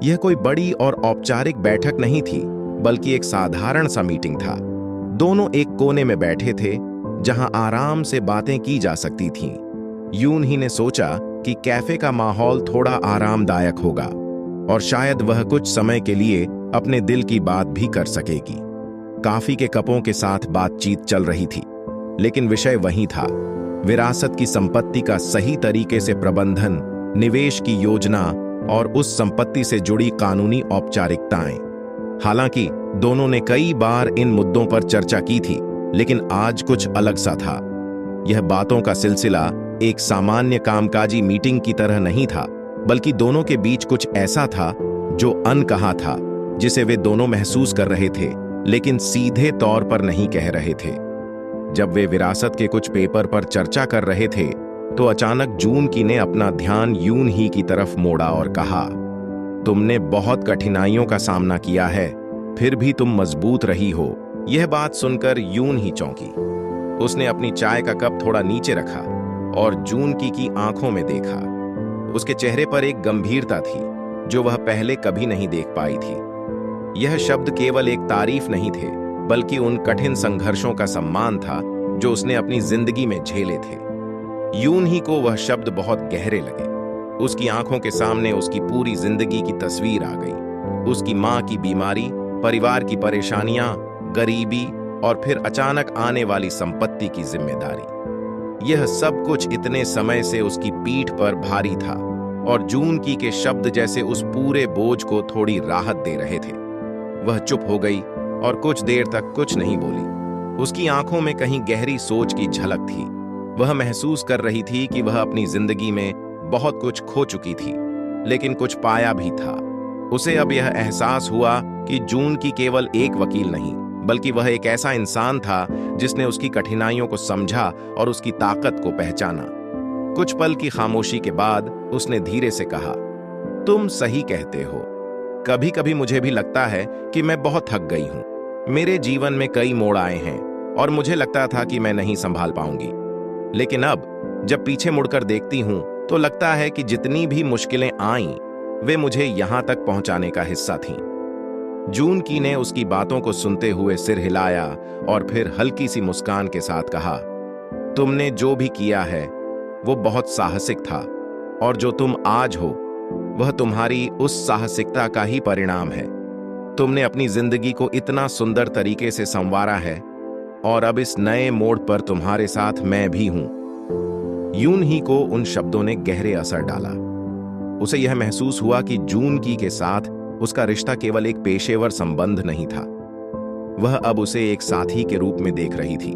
यह कोई बड़ी और औपचारिक बैठक नहीं थी, बल्कि एक साधारण सा मीटिंग था। दोनों एक कोने में बैठे थे जहां आराम से बातें की जा सकती थीं। यूनही ने सोचा कि कैफे का माहौल थोड़ा आरामदायक होगा और शायद वह कुछ समय के लिए अपने दिल की बात भी कर सकेगी। कॉफी के कपों के साथ बातचीत चल रही थी, लेकिन विषय वही था, विरासत की संपत्ति का सही तरीके से प्रबंधन, निवेश की योजना और उस संपत्ति से जुड़ी कानूनी औपचारिकताएं। हालांकि दोनों ने कई बार इन मुद्दों पर चर्चा की थी, लेकिन आज कुछ अलग सा था। यह बातों का सिलसिला एक सामान्य कामकाजी मीटिंग की तरह नहीं था, बल्कि दोनों के बीच कुछ ऐसा था जो अनकहा था, जिसे वे दोनों महसूस कर रहे थे, लेकिन सीधे तौर पर नहीं कह रहे थे। जब वे विरासत के कुछ पेपर पर चर्चा कर रहे थे, तो अचानक जून की ने अपना ध्यान यून ही की तरफ मोड़ा और कहा, तुमने बहुत कठिनाइयों का सामना किया है, फिर भी तुम मजबूत रही हो। यह बात सुनकर यून ही चौंकी। उसने अपनी चाय का कप थोड़ा नीचे रखा और जून की आंखों में देखा। उसके चेहरे पर एक गंभीरता थी जो वह पहले कभी नहीं देख पाई थी। यह शब्द केवल एक तारीफ नहीं थे, बल्कि उन कठिन संघर्षों का सम्मान था जो उसने अपनी जिंदगी में झेले थे। यून ही को वह शब्द बहुत गहरे लगे। उसकी आंखों के सामने उसकी पूरी जिंदगी की तस्वीर आ गई। उसकी मां की बीमारी, परिवार की परेशानियां, गरीबी और फिर अचानक आने वाली संपत्ति की जिम्मेदारी। यह सब कुछ इतने समय से उसकी पीठ पर भारी था और जून की के शब्द जैसे उस पूरे बोझ को थोड़ी राहत दे रहे थे। वह चुप हो गई और कुछ देर तक कुछ नहीं बोली। उसकी आंखों में कहीं गहरी सोच की झलक थी। वह महसूस कर रही थी कि वह अपनी जिंदगी में बहुत कुछ खो चुकी थी, लेकिन कुछ पाया भी था। उसे अब यह एहसास हुआ कि जून की केवल एक वकील नहीं, बल्कि वह एक ऐसा इंसान था जिसने उसकी कठिनाइयों को समझा और उसकी ताकत को पहचाना। कुछ पल की खामोशी के बाद उसने धीरे से कहा, तुम सही कहते हो। कभी कभी मुझे भी लगता है कि मैं बहुत थक गई हूं। मेरे जीवन में कई मोड़ आए हैं और मुझे लगता था कि मैं नहीं संभाल पाऊंगी, लेकिन अब जब पीछे मुड़कर देखती हूं तो लगता है कि जितनी भी मुश्किलें आईं, वे मुझे यहां तक पहुंचाने का हिस्सा थीं। जून की ने उसकी बातों को सुनते हुए सिर हिलाया और फिर हल्की सी मुस्कान के साथ कहा, तुमने जो भी किया है वो बहुत साहसिक था और जो तुम आज हो वह तुम्हारी उस साहसिकता का ही परिणाम है। तुमने अपनी जिंदगी को इतना सुंदर तरीके से संवारा है और अब इस नए मोड़ पर तुम्हारे साथ मैं भी हूं। यून ही को उन शब्दों ने गहरे असर डाला। उसे यह महसूस हुआ कि जून की के साथ उसका रिश्ता केवल एक पेशेवर संबंध नहीं था। वह अब उसे एक साथी के रूप में देख रही थी।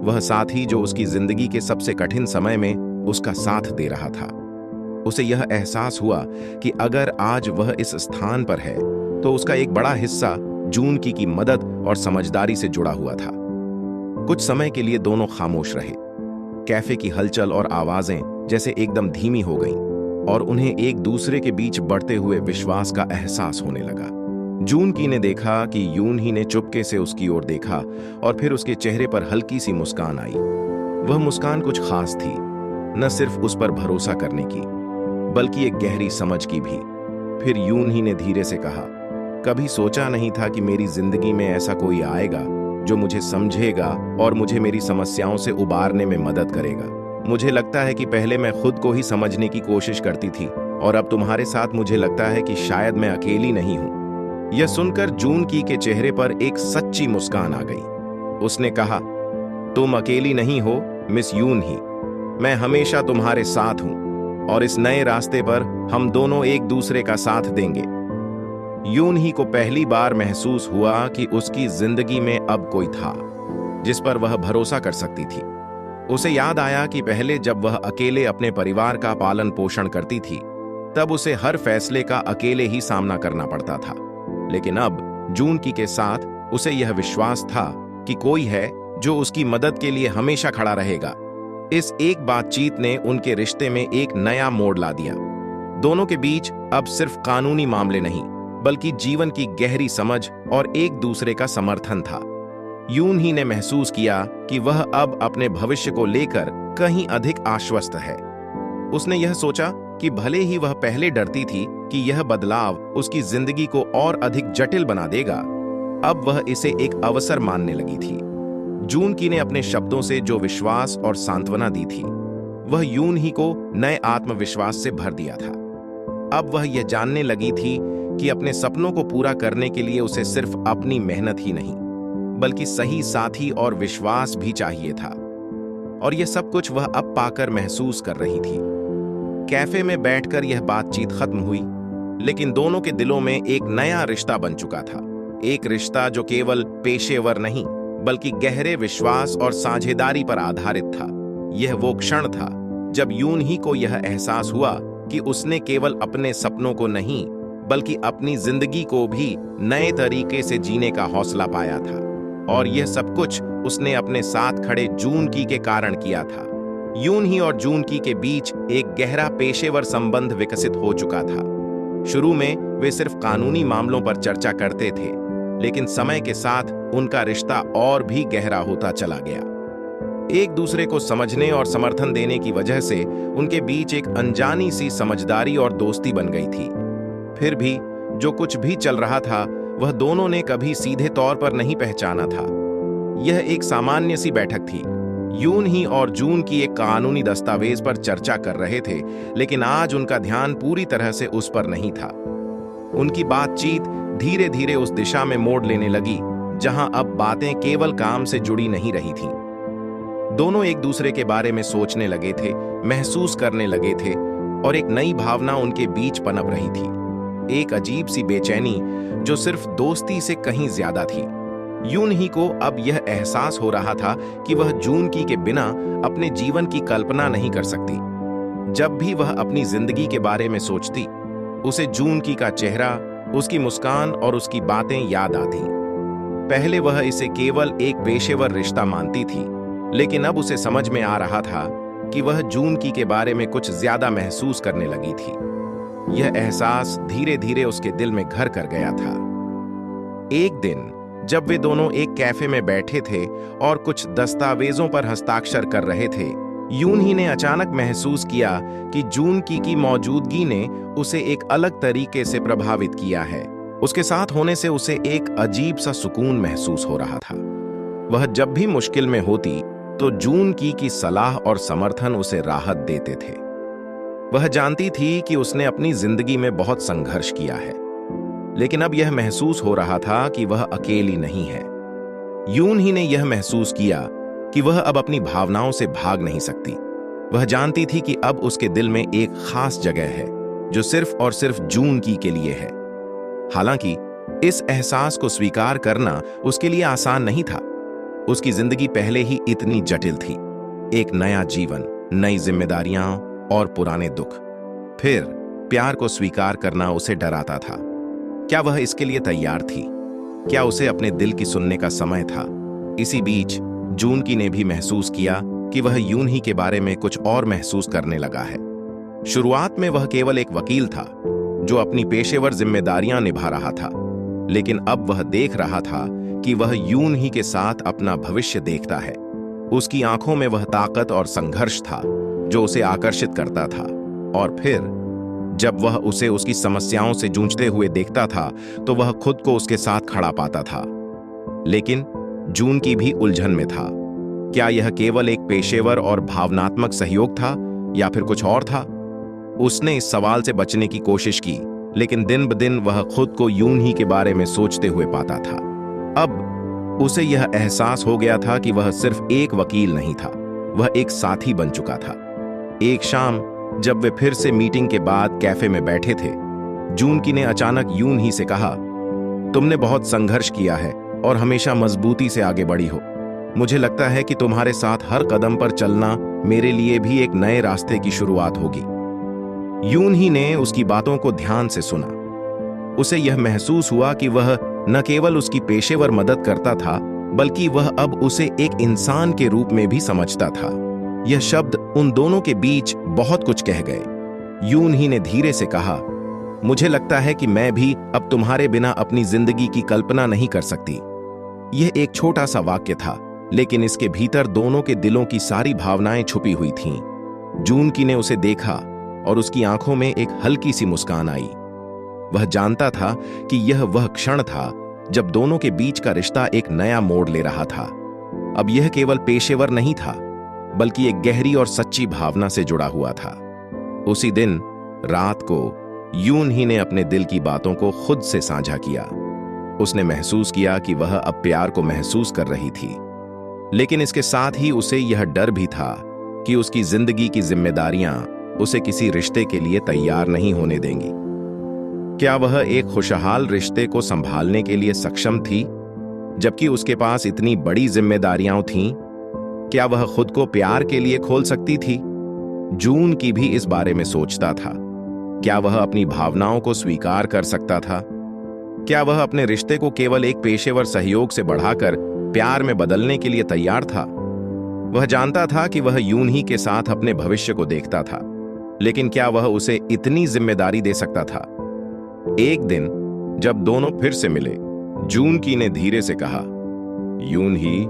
वह साथी जो उसकी जिंदगी के सबसे कठिन समय में उसका साथ दे रहा था। उसे यह एहसास हुआ कि अगर आज वह इस स्थान पर है तो उसका एक बड़ा हिस्सा जून की मदद और समझदारी से जुड़ा हुआ था। कुछ समय के लिए दोनों खामोश रहे। कैफे की हलचल और आवाजें जैसे एकदम धीमी हो गईं और उन्हें एक दूसरे के बीच बढ़ते हुए विश्वास का एहसास होने लगा। जून की ने देखा कि यून ही ने चुपके से उसकी ओर देखा और फिर उसके चेहरे पर हल्की सी मुस्कान आई। वह मुस्कान कुछ खास थी, न सिर्फ उस पर भरोसा करने की, बल्कि एक गहरी समझ की भी। फिर यून ही ने धीरे से कहा, कभी सोचा नहीं था कि मेरी जिंदगी में ऐसा कोई आएगा जो मुझे समझेगा और मुझे मेरी समस्याओं से उबारने में मदद करेगा। मुझे लगता है कि पहले मैं खुद को ही समझने की कोशिश करती थी और अब तुम्हारे साथ मुझे लगता है कि शायद मैं अकेली नहीं हूं। यह सुनकर जून की के चेहरे पर एक सच्ची मुस्कान आ गई। उसने कहा, तुम अकेली नहीं हो मिस यून ही, मैं हमेशा तुम्हारे साथ हूं और इस नए रास्ते पर हम दोनों एक दूसरे का साथ देंगे। यून ही को पहली बार महसूस हुआ कि उसकी जिंदगी में अब कोई था जिस पर वह भरोसा कर सकती थी। उसे याद आया कि पहले जब वह अकेले अपने परिवार का पालन पोषण करती थी, तब उसे हर फैसले का अकेले ही सामना करना पड़ता था। लेकिन अब जून की के साथ उसे यह विश्वास था कि कोई है जो उसकी मदद के लिए हमेशा खड़ा रहेगा। इस एक बातचीत ने उनके रिश्ते में एक नया मोड़ ला दिया। दोनों के बीच अब सिर्फ कानूनी मामले नहीं, बल्कि जीवन की गहरी समझ और एक दूसरे का समर्थन था। यून ही ने महसूस किया कि वह अब अपने भविष्य को लेकर कहीं अधिक आश्वस्त है। उसने यह सोचा कि भले ही वह पहले डरती थी कि यह बदलाव उसकी जिंदगी को और अधिक जटिल बना देगा, अब वह इसे एक अवसर मानने लगी थी। जून की ने अपने शब्दों से जो विश्वास और सांत्वना दी थी, वह यून ही को नए आत्मविश्वास से भर दिया था। अब वह यह जानने लगी थी कि अपने सपनों को पूरा करने के लिए उसे सिर्फ अपनी मेहनत ही नहीं, बल्कि सही साथी और विश्वास भी चाहिए था। और यह सब कुछ वह अब पाकर महसूस कर रही थी। कैफे में बैठकर यह बातचीत खत्म हुई, लेकिन दोनों के दिलों में एक नया रिश्ता बन चुका था। एक रिश्ता जो केवल पेशेवर नहीं, बल्कि गहरे विश्वास और साझेदारी पर आधारित था। यह वो क्षण था जब यून ही को यह एहसास हुआ कि उसने केवल अपने सपनों को नहीं, बल्कि अपनी जिंदगी को भी नए तरीके से जीने का हौसला पाया था। और यह सब कुछ उसने अपने साथ खड़े जून की के कारण किया था। यून ही और जून की के बीच एक गहरा पेशेवर संबंध विकसित हो चुका था। शुरू में वे सिर्फ कानूनी मामलों पर चर्चा करते थे, लेकिन समय के साथ उनका रिश्ता और भी गहरा होता चला गया। एक दूसरे को समझने और समर्थन देने की वजह से उनके बीच एक अनजानी सी समझदारी और दोस्ती बन गई थी। फिर भी जो कुछ भी चल रहा था, वह दोनों ने कभी सीधे तौर पर नहीं पहचाना था। यह एक सामान्य सी बैठक थी। यून ही और जून की एक कानूनी दस्तावेज पर चर्चा कर रहे थे, लेकिन आज उनका ध्यान पूरी तरह से उस पर नहीं था। उनकी बातचीत धीरे धीरे उस दिशा में मोड़ लेने लगी जहां अब बातें केवल काम से जुड़ी नहीं रही थीं। दोनों एक दूसरे के बारे में सोचने लगे थे, महसूस करने लगे थे, और एक नई भावना उनके बीच पनप रही थी। एक अजीब सी बेचैनी जो सिर्फ दोस्ती से कहीं ज्यादा थी। यून ही को अब यह एहसास हो रहा था कि वह जून की के बिना अपने जीवन की कल्पना नहीं कर सकती। जब भी वह अपनी जिंदगी के बारे में सोचती, उसे जून की का चेहरा, उसकी मुस्कान और उसकी बातें याद आती। पहले वह इसे केवल एक पेशेवर रिश्ता मानती थी, लेकिन अब उसे समझ में आ रहा था कि वह जून की के बारे में कुछ ज्यादा महसूस करने लगी थी। यह एहसास धीरे धीरे उसके दिल में घर कर गया था। एक दिन जब वे दोनों एक कैफे में बैठे थे और कुछ दस्तावेजों पर हस्ताक्षर कर रहे थे, यून ही ने अचानक महसूस किया कि जून की मौजूदगी ने उसे एक अलग तरीके से प्रभावित किया है। उसके साथ होने से उसे एक अजीब सा सुकून महसूस हो रहा था। वह जब भी मुश्किल में होती तो जून की सलाह और समर्थन उसे राहत देते थे। वह जानती थी कि उसने अपनी जिंदगी में बहुत संघर्ष किया है, लेकिन अब यह महसूस हो रहा था कि वह अकेली नहीं है। यून ही ने यह महसूस किया कि वह अब अपनी भावनाओं से भाग नहीं सकती। वह जानती थी कि अब उसके दिल में एक खास जगह है जो सिर्फ और सिर्फ जून की के लिए है। हालांकि इस एहसास को स्वीकार करना उसके लिए आसान नहीं था। उसकी जिंदगी पहले ही इतनी जटिल थी। एक नया जीवन, नई जिम्मेदारियां और पुराने दुख। फिर प्यार को स्वीकार करना उसे डराता था। क्या वह इसके लिए तैयार थी? क्या उसे अपने दिल की सुनने का समय था? इसी बीच जून की ने भी महसूस किया कि वह यून ही के बारे में कुछ और महसूस करने लगा है। शुरुआत में वह केवल एक वकील था जो अपनी पेशेवर जिम्मेदारियां निभा रहा था, लेकिन अब वह देख रहा था कि वह यून ही के साथ अपना भविष्य देखता है। उसकी आंखों में वह ताकत और संघर्ष था जो उसे आकर्षित करता था। और फिर जब वह उसे उसकी समस्याओं से जूझते हुए देखता था तो वह खुद को उसके साथ खड़ा पाता था। लेकिन जून की भी उलझन में था। क्या यह केवल एक पेशेवर और भावनात्मक सहयोग था या फिर कुछ और था? उसने इस सवाल से बचने की कोशिश की, लेकिन दिन ब दिन वह खुद को यून ही के बारे में सोचते हुए पाता था। अब उसे यह एहसास हो गया था कि वह सिर्फ एक वकील नहीं था, वह एक साथी बन चुका था। एक शाम जब वे फिर से मीटिंग के बाद कैफे में बैठे थे, जून की ने अचानक यून ही से कहा, तुमने बहुत संघर्ष किया है और हमेशा मजबूती से आगे बढ़ी हो। मुझे लगता है कि तुम्हारे साथ हर कदम पर चलना मेरे लिए भी एक नए रास्ते की शुरुआत होगी। यून ही ने उसकी बातों को ध्यान से सुना। उसे यह महसूस हुआ कि वह न केवल उसकी पेशेवर मदद करता था, बल्कि वह अब उसे एक इंसान के रूप में भी समझता था। यह शब्द उन दोनों के बीच बहुत कुछ कह गए। यून ही ने धीरे से कहा, मुझे लगता है कि मैं भी अब तुम्हारे बिना अपनी जिंदगी की कल्पना नहीं कर सकती। यह एक छोटा सा वाक्य था, लेकिन इसके भीतर दोनों के दिलों की सारी भावनाएं छुपी हुई थीं। जून की ने उसे देखा और उसकी आंखों में एक हल्की सी मुस्कान आई। वह जानता था कि यह वह क्षण था जब दोनों के बीच का रिश्ता एक नया मोड़ ले रहा था। अब यह केवल पेशेवर नहीं था, बल्कि एक गहरी और सच्ची भावना से जुड़ा हुआ था। उसी दिन रात को यून ही ने अपने दिल की बातों को खुद से साझा किया। उसने महसूस किया कि वह अब प्यार को महसूस कर रही थी, लेकिन इसके साथ ही उसे यह डर भी था कि उसकी जिंदगी की जिम्मेदारियां उसे किसी रिश्ते के लिए तैयार नहीं होने देंगी। क्या वह एक खुशहाल रिश्ते को संभालने के लिए सक्षम थी, जबकि उसके पास इतनी बड़ी जिम्मेदारियां थीं? क्या वह खुद को प्यार के लिए खोल सकती थी? जून की भी इस बारे में सोचता था। क्या वह अपनी भावनाओं को स्वीकार कर सकता था? क्या वह अपने रिश्ते को केवल एक पेशेवर सहयोग से बढ़ाकर प्यार में बदलने के लिए तैयार था? वह जानता था कि वह यून ही के साथ अपने भविष्य को देखता था, लेकिन क्या वह उसे इतनी जिम्मेदारी दे सकता था? एक दिन जब दोनों फिर से मिले, जून की ने धीरे से कहा, यून ही,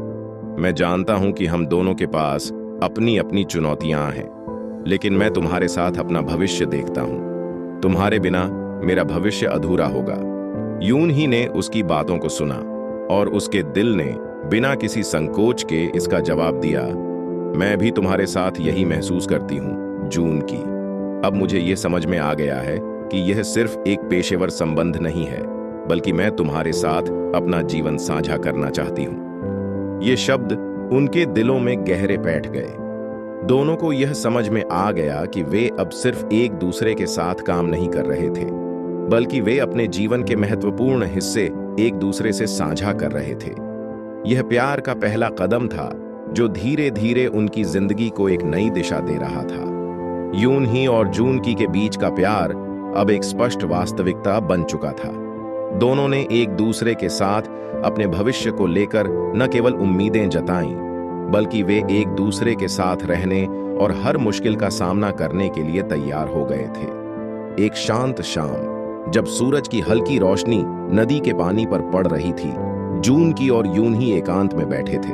मैं जानता हूं कि हम दोनों के पास अपनी अपनी चुनौतियां हैं, लेकिन मैं तुम्हारे साथ अपना भविष्य देखता हूं। तुम्हारे बिना मेरा भविष्य अधूरा होगा। यून ही ने उसकी बातों को सुना और उसके दिल ने बिना किसी संकोच के इसका जवाब दिया, मैं भी तुम्हारे साथ यही महसूस करती हूं, जून की। अब मुझे यह समझ में आ गया है कि यह सिर्फ एक पेशेवर संबंध नहीं है, बल्कि मैं तुम्हारे साथ अपना जीवन साझा करना चाहती हूं। ये शब्द उनके दिलों में गहरे बैठ गए। दोनों को यह समझ में आ गया कि वे अब सिर्फ एक दूसरे के साथ काम नहीं कर रहे थे, बल्कि वे अपने जीवन के महत्वपूर्ण हिस्से एक दूसरे से साझा कर रहे थे। यह प्यार का पहला कदम था, जो धीरे धीरे उनकी जिंदगी को एक नई दिशा दे रहा था। यून ही और जून की के बीच का प्यार अब एक स्पष्ट वास्तविकता बन चुका था। दोनों ने एक दूसरे के साथ अपने भविष्य को लेकर न केवल उम्मीदें जताईं, बल्कि वे एक दूसरे के साथ रहने और हर मुश्किल का सामना करने के लिए तैयार हो गए थे। एक शांत शाम, जब सूरज की हल्की रोशनी नदी के पानी पर पड़ रही थी, जून की और यून ही एकांत में बैठे थे।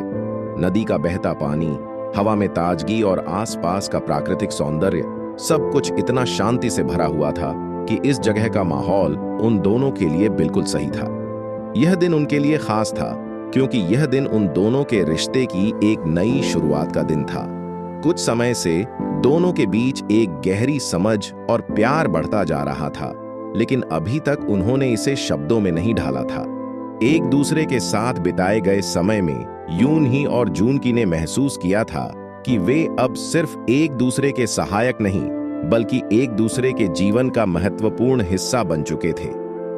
नदी का बहता पानी, हवा में ताजगी और आसपास का प्राकृतिक सौंदर्य, सब कुछ इतना शांति से भरा हुआ था कि इस जगह का माहौल उन दोनों के लिए बिल्कुल सही था। यह दिन उनके लिए खास था, क्योंकि यह दिन उन दोनों के रिश्ते की एक नई शुरुआत का दिन था। कुछ समय से दोनों के बीच एक गहरी समझ और प्यार बढ़ता जा रहा था, लेकिन अभी तक उन्होंने इसे शब्दों में नहीं ढाला था। एक दूसरे के साथ बिताए गए समय में यून ही और जून की ने महसूस किया था कि वे अब सिर्फ एक दूसरे के सहायक नहीं, बल्कि एक दूसरे के जीवन का महत्वपूर्ण हिस्सा बन चुके थे।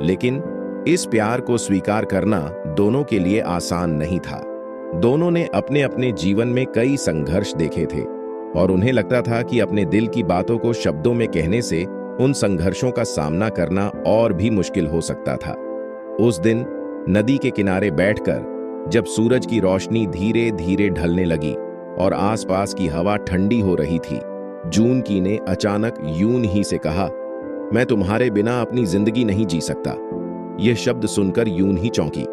लेकिन इस प्यार को स्वीकार करना दोनों के लिए आसान नहीं था। दोनों ने अपने अपने जीवन में कई संघर्ष देखे थे और उन्हें लगता था कि अपने दिल की बातों को शब्दों में कहने से उन संघर्षों का सामना करना और भी मुश्किल हो सकता था। उस दिन नदी के किनारे बैठकर जब सूरज की रोशनी धीरे धीरे ढलने लगी और आसपास की हवा ठंडी हो रही थी, जून की ने अचानक यून ही से कहा, मैं तुम्हारे बिना अपनी जिंदगी नहीं जी सकता। यह शब्द सुनकर यून ही चौंकी।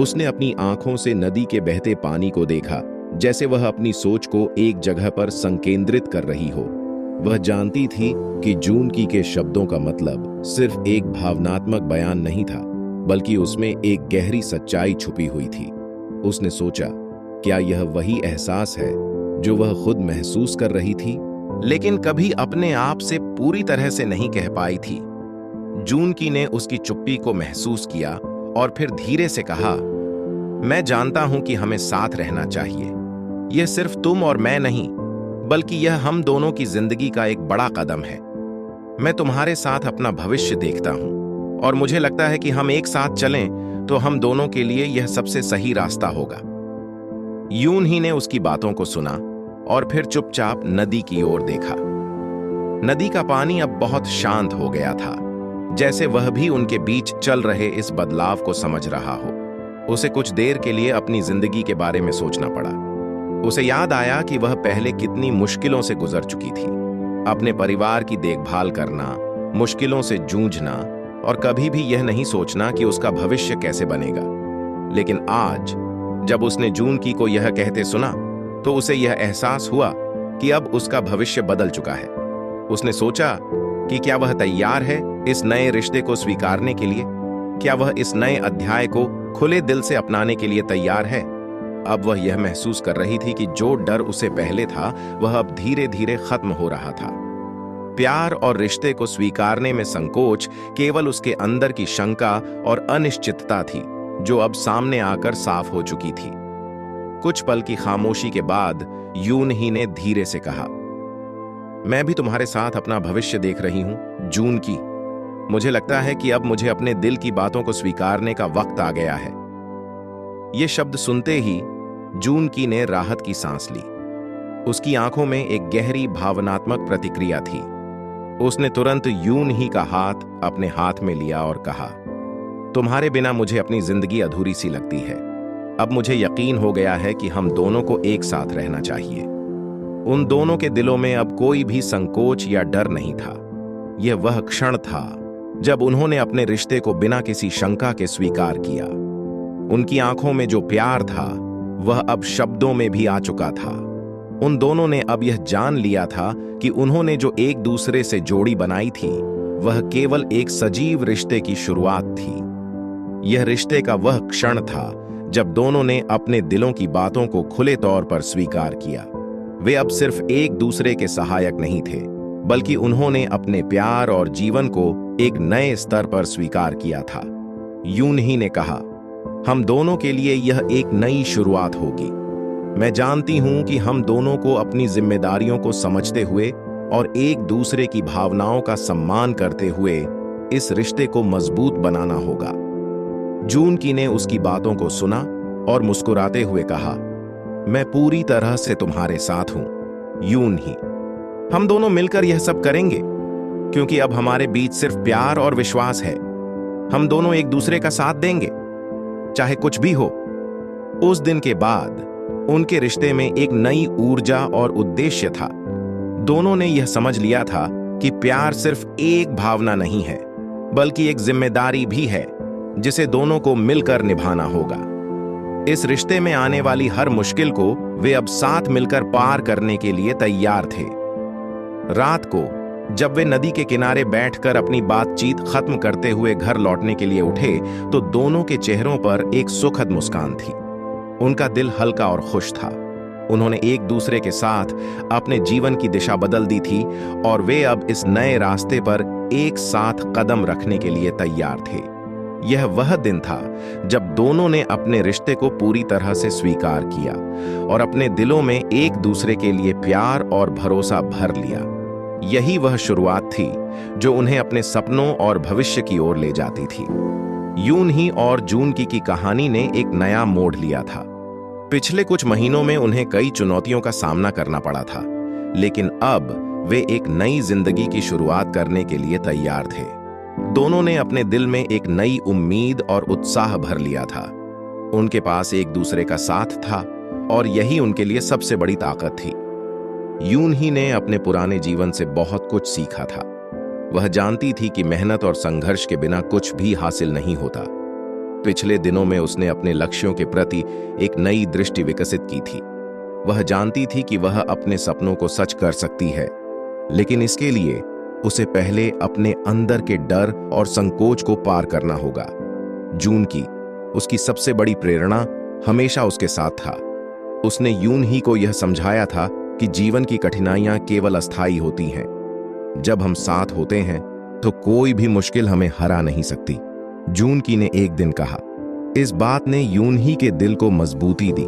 उसने अपनी आंखों से नदी के बहते पानी को देखा, जैसे वह अपनी सोच को एक जगह पर संकेंद्रित कर रही हो। वह जानती थी कि जून की के शब्दों का मतलब सिर्फ एक भावनात्मक बयान नहीं था, बल्कि उसमें एक गहरी सच्चाई छुपी हुई थी। उसने सोचा, क्या यह वही एहसास है जो वह खुद महसूस कर रही थी, लेकिन कभी अपने आप से पूरी तरह से नहीं कह पाई थी। जून की ने उसकी चुप्पी को महसूस किया और फिर धीरे से कहा, मैं जानता हूं कि हमें साथ रहना चाहिए। यह सिर्फ तुम और मैं नहीं, बल्कि यह हम दोनों की जिंदगी का एक बड़ा कदम है। मैं तुम्हारे साथ अपना भविष्य देखता हूं और मुझे लगता है कि हम एक साथ चलें तो हम दोनों के लिए यह सबसे सही रास्ता होगा। यून ही ने उसकी बातों को सुना और फिर चुपचाप नदी की ओर देखा। नदी का पानी अब बहुत शांत हो गया था, जैसे वह भी उनके बीच चल रहे इस बदलाव को समझ रहा हो। उसे कुछ देर के लिए अपनी जिंदगी के बारे में सोचना पड़ा। उसे याद आया कि वह पहले कितनी मुश्किलों से गुजर चुकी थी। अपने परिवार की देखभाल करना, मुश्किलों से जूझना और कभी भी यह नहीं सोचना कि उसका भविष्य कैसे बनेगा। लेकिन आज जब उसने जून की को यह कहते सुना, तो उसे यह एहसास हुआ कि अब उसका भविष्य बदल चुका है। उसने सोचा कि क्या वह तैयार है इस नए रिश्ते को स्वीकारने के लिए? क्या वह इस नए अध्याय को खुले दिल से अपनाने के लिए तैयार है? अब वह यह महसूस कर रही थी कि जो डर उसे पहले था वह अब धीरे धीरे खत्म हो रहा था। प्यार और रिश्ते को स्वीकारने में संकोच केवल उसके अंदर की शंका और अनिश्चितता थी, जो अब सामने आकर साफ हो चुकी थी। कुछ पल की खामोशी के बाद यून ही ने धीरे से कहा, मैं भी तुम्हारे साथ अपना भविष्य देख रही हूं, जून की। मुझे लगता है कि अब मुझे अपने दिल की बातों को स्वीकारने का वक्त आ गया है। ये शब्द सुनते ही जून की ने राहत की सांस ली। उसकी आंखों में एक गहरी भावनात्मक प्रतिक्रिया थी। उसने तुरंत यून ही का हाथ अपने हाथ में लिया और कहा, तुम्हारे बिना मुझे अपनी जिंदगी अधूरी सी लगती है। अब मुझे यकीन हो गया है कि हम दोनों को एक साथ रहना चाहिए। उन दोनों के दिलों में अब कोई भी संकोच या डर नहीं था। यह वह क्षण था जब उन्होंने अपने रिश्ते को बिना किसी शंका के स्वीकार किया। उनकी आंखों में जो प्यार था वह अब शब्दों में भी आ चुका था। उन दोनों ने अब यह जान लिया था कि उन्होंने जो एक दूसरे से जोड़ी बनाई थी वह केवल एक सजीव रिश्ते की शुरुआत थी। यह रिश्ते का वह क्षण था जब दोनों ने अपने दिलों की बातों को खुले तौर पर स्वीकार किया। वे अब सिर्फ एक दूसरे के सहायक नहीं थे, बल्कि उन्होंने अपने प्यार और जीवन को एक नए स्तर पर स्वीकार किया था। यून ही ने कहा, हम दोनों के लिए यह एक नई शुरुआत होगी। मैं जानती हूं कि हम दोनों को अपनी जिम्मेदारियों को समझते हुए और एक दूसरे की भावनाओं का सम्मान करते हुए इस रिश्ते को मजबूत बनाना होगा। जून की ने उसकी बातों को सुना और मुस्कुराते हुए कहा, मैं पूरी तरह से तुम्हारे साथ हूं, यून ही। हम दोनों मिलकर यह सब करेंगे, क्योंकि अब हमारे बीच सिर्फ प्यार और विश्वास है। हम दोनों एक दूसरे का साथ देंगे, चाहे कुछ भी हो। उस दिन के बाद उनके रिश्ते में एक नई ऊर्जा और उद्देश्य था। दोनों ने यह समझ लिया था कि प्यार सिर्फ एक भावना नहीं है, बल्कि एक जिम्मेदारी भी है जिसे दोनों को मिलकर निभाना होगा। इस रिश्ते में आने वाली हर मुश्किल को वे अब साथ मिलकर पार करने के लिए तैयार थे। रात को जब वे नदी के किनारे बैठकर अपनी बातचीत खत्म करते हुए घर लौटने के लिए उठे, तो दोनों के चेहरों पर एक सुखद मुस्कान थी। उनका दिल हल्का और खुश था। उन्होंने एक दूसरे के साथ अपने जीवन की दिशा बदल दी थी और वे अब इस नए रास्ते पर एक साथ कदम रखने के लिए तैयार थे। यह वह दिन था जब दोनों ने अपने रिश्ते को पूरी तरह से स्वीकार किया और अपने दिलों में एक दूसरे के लिए प्यार और भरोसा भर लिया। यही वह शुरुआत थी जो उन्हें अपने सपनों और भविष्य की ओर ले जाती थी। यून ही और जून की कहानी ने एक नया मोड़ लिया था। पिछले कुछ महीनों में उन्हें कई चुनौतियों का सामना करना पड़ा था, लेकिन अब वे एक नई जिंदगी की शुरुआत करने के लिए तैयार थे। दोनों ने अपने दिल में एक नई उम्मीद और उत्साह भर लिया था। उनके पास एक दूसरे का साथ था और यही उनके लिए सबसे बड़ी ताकत थी। यून ही ने अपने पुराने जीवन से बहुत कुछ सीखा था। वह जानती थी कि मेहनत और संघर्ष के बिना कुछ भी हासिल नहीं होता। पिछले दिनों में उसने अपने लक्ष्यों के प्रति एक नई दृष्टि विकसित की थी। वह जानती थी कि वह अपने सपनों को सच कर सकती है, लेकिन इसके लिए उसे पहले अपने अंदर के डर और संकोच को पार करना होगा। जून की, उसकी सबसे बड़ी प्रेरणा, हमेशा उसके साथ था। उसने यून ही को यह समझाया था कि जीवन की कठिनाइयां केवल अस्थायी होती हैं। जब हम साथ होते हैं तो कोई भी मुश्किल हमें हरा नहीं सकती, जून की ने एक दिन कहा। इस बात ने यून ही के दिल को मजबूती दी।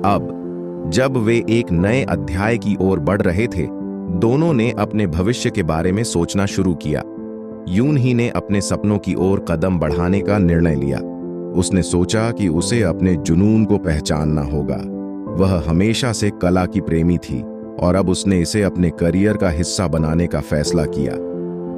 अब जब वे एक नए अध्याय की ओर बढ़ रहे थे, दोनों ने अपने भविष्य के बारे में सोचना शुरू किया। यून ही ने अपने सपनों की ओर कदम बढ़ाने का निर्णय लिया। उसने सोचा कि उसे अपने जुनून को पहचानना होगा। वह हमेशा से कला की प्रेमी थी और अब उसने इसे अपने करियर का हिस्सा बनाने का फैसला किया।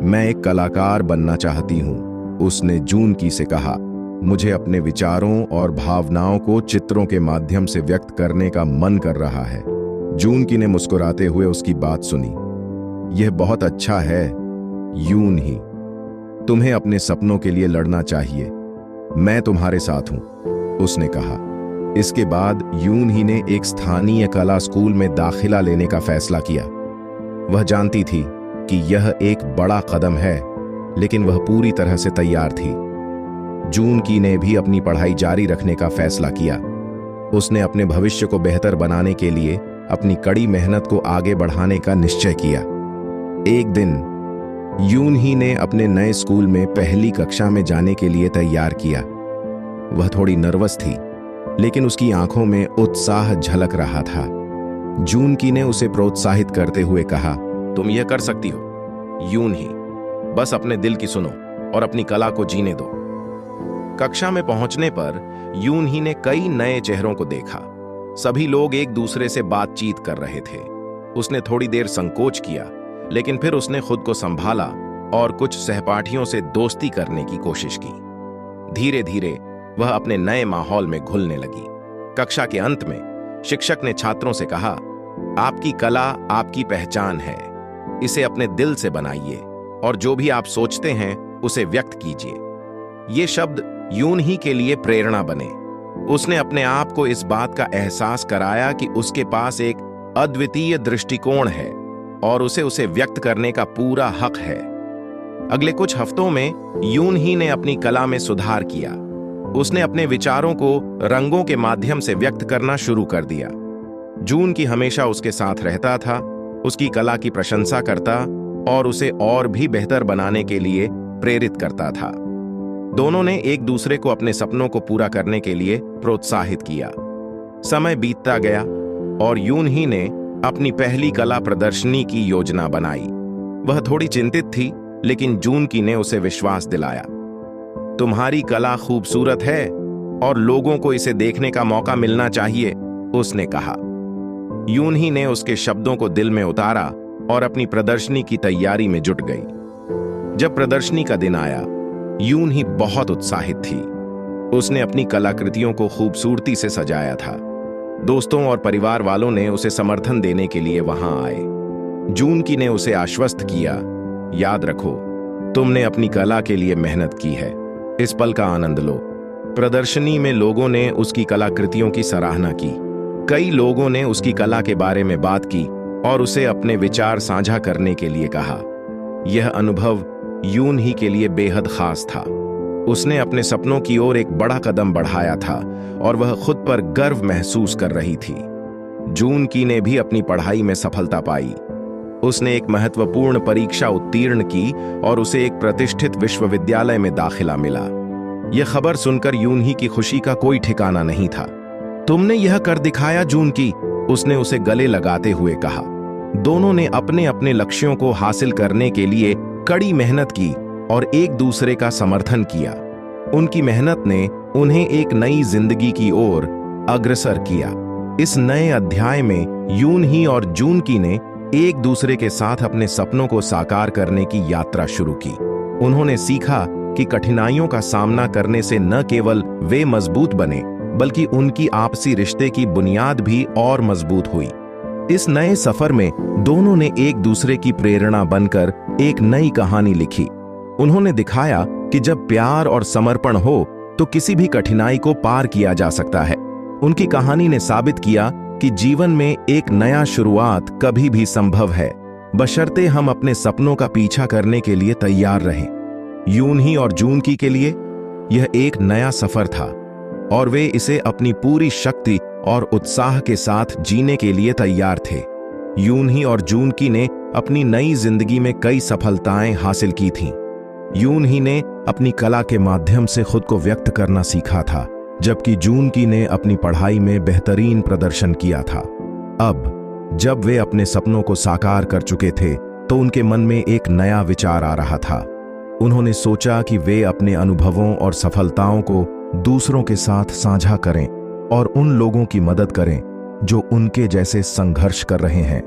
मैं एक कलाकार बनना चाहती हूँ, उसने जून की से कहा। मुझे अपने विचारों और भावनाओं को चित्रों के माध्यम से व्यक्त करने का मन कर रहा है। जून की ने मुस्कुराते हुए उसकी बात सुनी। यह बहुत अच्छा है यून ही, तुम्हें अपने सपनों के लिए लड़ना चाहिए। मैं तुम्हारे साथ हूं, उसने कहा। इसके बाद यून ही ने एक स्थानीय कला स्कूल में दाखिला लेने का फैसला किया। वह जानती थी कि यह एक बड़ा कदम है, लेकिन वह पूरी तरह से तैयार थी। जून की ने भी अपनी पढ़ाई जारी रखने का फैसला किया। उसने अपने भविष्य को बेहतर बनाने के लिए अपनी कड़ी मेहनत को आगे बढ़ाने का निश्चय किया। एक दिन यून ही ने अपने नए स्कूल में पहली कक्षा में जाने के लिए तैयार किया। वह थोड़ी नर्वस थी, लेकिन उसकी आंखों में उत्साह झलक रहा था। जून की ने उसे प्रोत्साहित करते हुए कहा, तुम यह कर सकती हो यून ही, बस अपने दिल की सुनो और अपनी कला को जीने दो। कक्षा में पहुंचने पर यून ही ने कई नए चेहरों को देखा। सभी लोग एक दूसरे से बातचीत कर रहे थे। उसने थोड़ी देर संकोच किया, लेकिन फिर उसने खुद को संभाला और कुछ सहपाठियों से दोस्ती करने की कोशिश की। धीरे धीरे वह अपने नए माहौल में घुलने लगी। कक्षा के अंत में शिक्षक ने छात्रों से कहा, आपकी कला आपकी पहचान है, इसे अपने दिल से बनाइए और जो भी आप सोचते हैं उसे व्यक्त कीजिए। ये शब्द यून ही के लिए प्रेरणा बने। उसने अपने आप को इस बात का एहसास कराया कि उसके पास एक अद्वितीय दृष्टिकोण है और उसे व्यक्त करने का पूरा हक है। अगले कुछ हफ्तों में यून ही ने अपनी कला में सुधार किया। उसने अपने विचारों को रंगों के माध्यम से व्यक्त करना शुरू कर दिया। जून की हमेशा उसके साथ रहता था, उसकी कला की प्रशंसा करता और उसे और भी बेहतर बनाने के लिए प्रेरित करता था। दोनों ने एक दूसरे को अपने सपनों को पूरा करने के लिए प्रोत्साहित किया। समय बीतता गया और यून ही ने अपनी पहली कला प्रदर्शनी की योजना बनाई। वह थोड़ी चिंतित थी, लेकिन जून की ने उसे विश्वास दिलाया। तुम्हारी कला खूबसूरत है और लोगों को इसे देखने का मौका मिलना चाहिए, उसने कहा। यून ही ने उसके शब्दों को दिल में उतारा और अपनी प्रदर्शनी की तैयारी में जुट गई। जब प्रदर्शनी का दिन आया, यून ही बहुत उत्साहित थी। उसने अपनी कलाकृतियों को खूबसूरती से सजाया था। दोस्तों और परिवार वालों ने उसे समर्थन देने के लिए वहां आए। जून की ने उसे आश्वस्त किया, याद रखो, तुमने अपनी कला के लिए मेहनत की है, इस पल का आनंद लो। प्रदर्शनी में लोगों ने उसकी कलाकृतियों की सराहना की। कई लोगों ने उसकी कला के बारे में बात की और उसे अपने विचार साझा करने के लिए कहा। यह अनुभव यून ही के लिए बेहद खास था। उसने अपने सपनों की ओर एक बड़ा कदम बढ़ाया था और वह खुद पर गर्व महसूस कर रही थी। जून की ने भी अपनी पढ़ाई में सफलता पाई। उसने एक महत्वपूर्ण परीक्षा उत्तीर्ण की और उसे एक प्रतिष्ठित विश्वविद्यालय में दाखिला मिला। यह खबर सुनकर यून ही की खुशी का कोई ठिकाना नहीं था। तुमने यह कर दिखाया जून की, उसने उसे गले लगाते हुए कहा। दोनों ने अपने अपने लक्ष्यों को हासिल करने के लिए कड़ी मेहनत की और एक दूसरे का समर्थन किया। उनकी मेहनत ने उन्हें एक नई जिंदगी की ओर अग्रसर किया। इस नए अध्याय में यून ही और जून की ने एक दूसरे के साथ अपने सपनों को साकार करने की यात्रा शुरू की। उन्होंने सीखा कि कठिनाइयों का सामना करने से न केवल वे मजबूत बने, बल्कि उनकी आपसी रिश्ते की बुनियाद भी और मजबूत हुई। इस नए सफर में दोनों ने एक दूसरे की प्रेरणा बनकर एक नई कहानी लिखी। उन्होंने दिखाया कि जब प्यार और समर्पण हो तो किसी भी कठिनाई को पार किया जा सकता है। उनकी कहानी ने साबित किया कि जीवन में एक नया शुरुआत कभी भी संभव है, बशर्ते हम अपने सपनों का पीछा करने के लिए तैयार रहें। यून ही और जून की के लिए यह एक नया सफर था और वे इसे अपनी पूरी शक्ति और उत्साह के साथ जीने के लिए तैयार थे। यून ही और जून की ने अपनी नई जिंदगी में कई सफलताएं हासिल की थीं। यून ही ने अपनी कला के माध्यम से खुद को व्यक्त करना सीखा था, जबकि जून की ने अपनी पढ़ाई में बेहतरीन प्रदर्शन किया था। अब जब वे अपने सपनों को साकार कर चुके थे, तो उनके मन में एक नया विचार आ रहा था। उन्होंने सोचा कि वे अपने अनुभवों और सफलताओं को दूसरों के साथ साझा करें और उन लोगों की मदद करें जो उनके जैसे संघर्ष कर रहे हैं।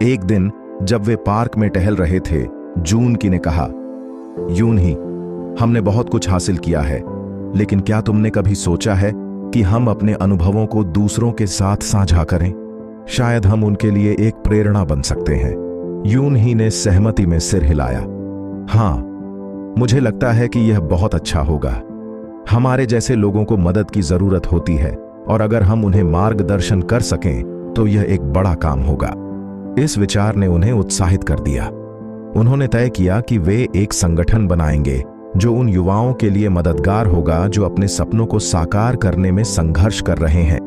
एक दिन जब वे पार्क में टहल रहे थे, जून की ने कहा, यून ही, हमने बहुत कुछ हासिल किया है, लेकिन क्या तुमने कभी सोचा है कि हम अपने अनुभवों को दूसरों के साथ साझा करें? शायद हम उनके लिए एक प्रेरणा बन सकते हैं। यून ही ने सहमति में सिर हिलाया। हाँ, मुझे लगता है कि यह बहुत अच्छा होगा। हमारे जैसे लोगों को मदद की जरूरत होती है और अगर हम उन्हें मार्गदर्शन कर सकें तो यह एक बड़ा काम होगा। इस विचार ने उन्हें उत्साहित कर दिया। उन्होंने तय किया कि वे एक संगठन बनाएंगे जो उन युवाओं के लिए मददगार होगा जो अपने सपनों को साकार करने में संघर्ष कर रहे हैं।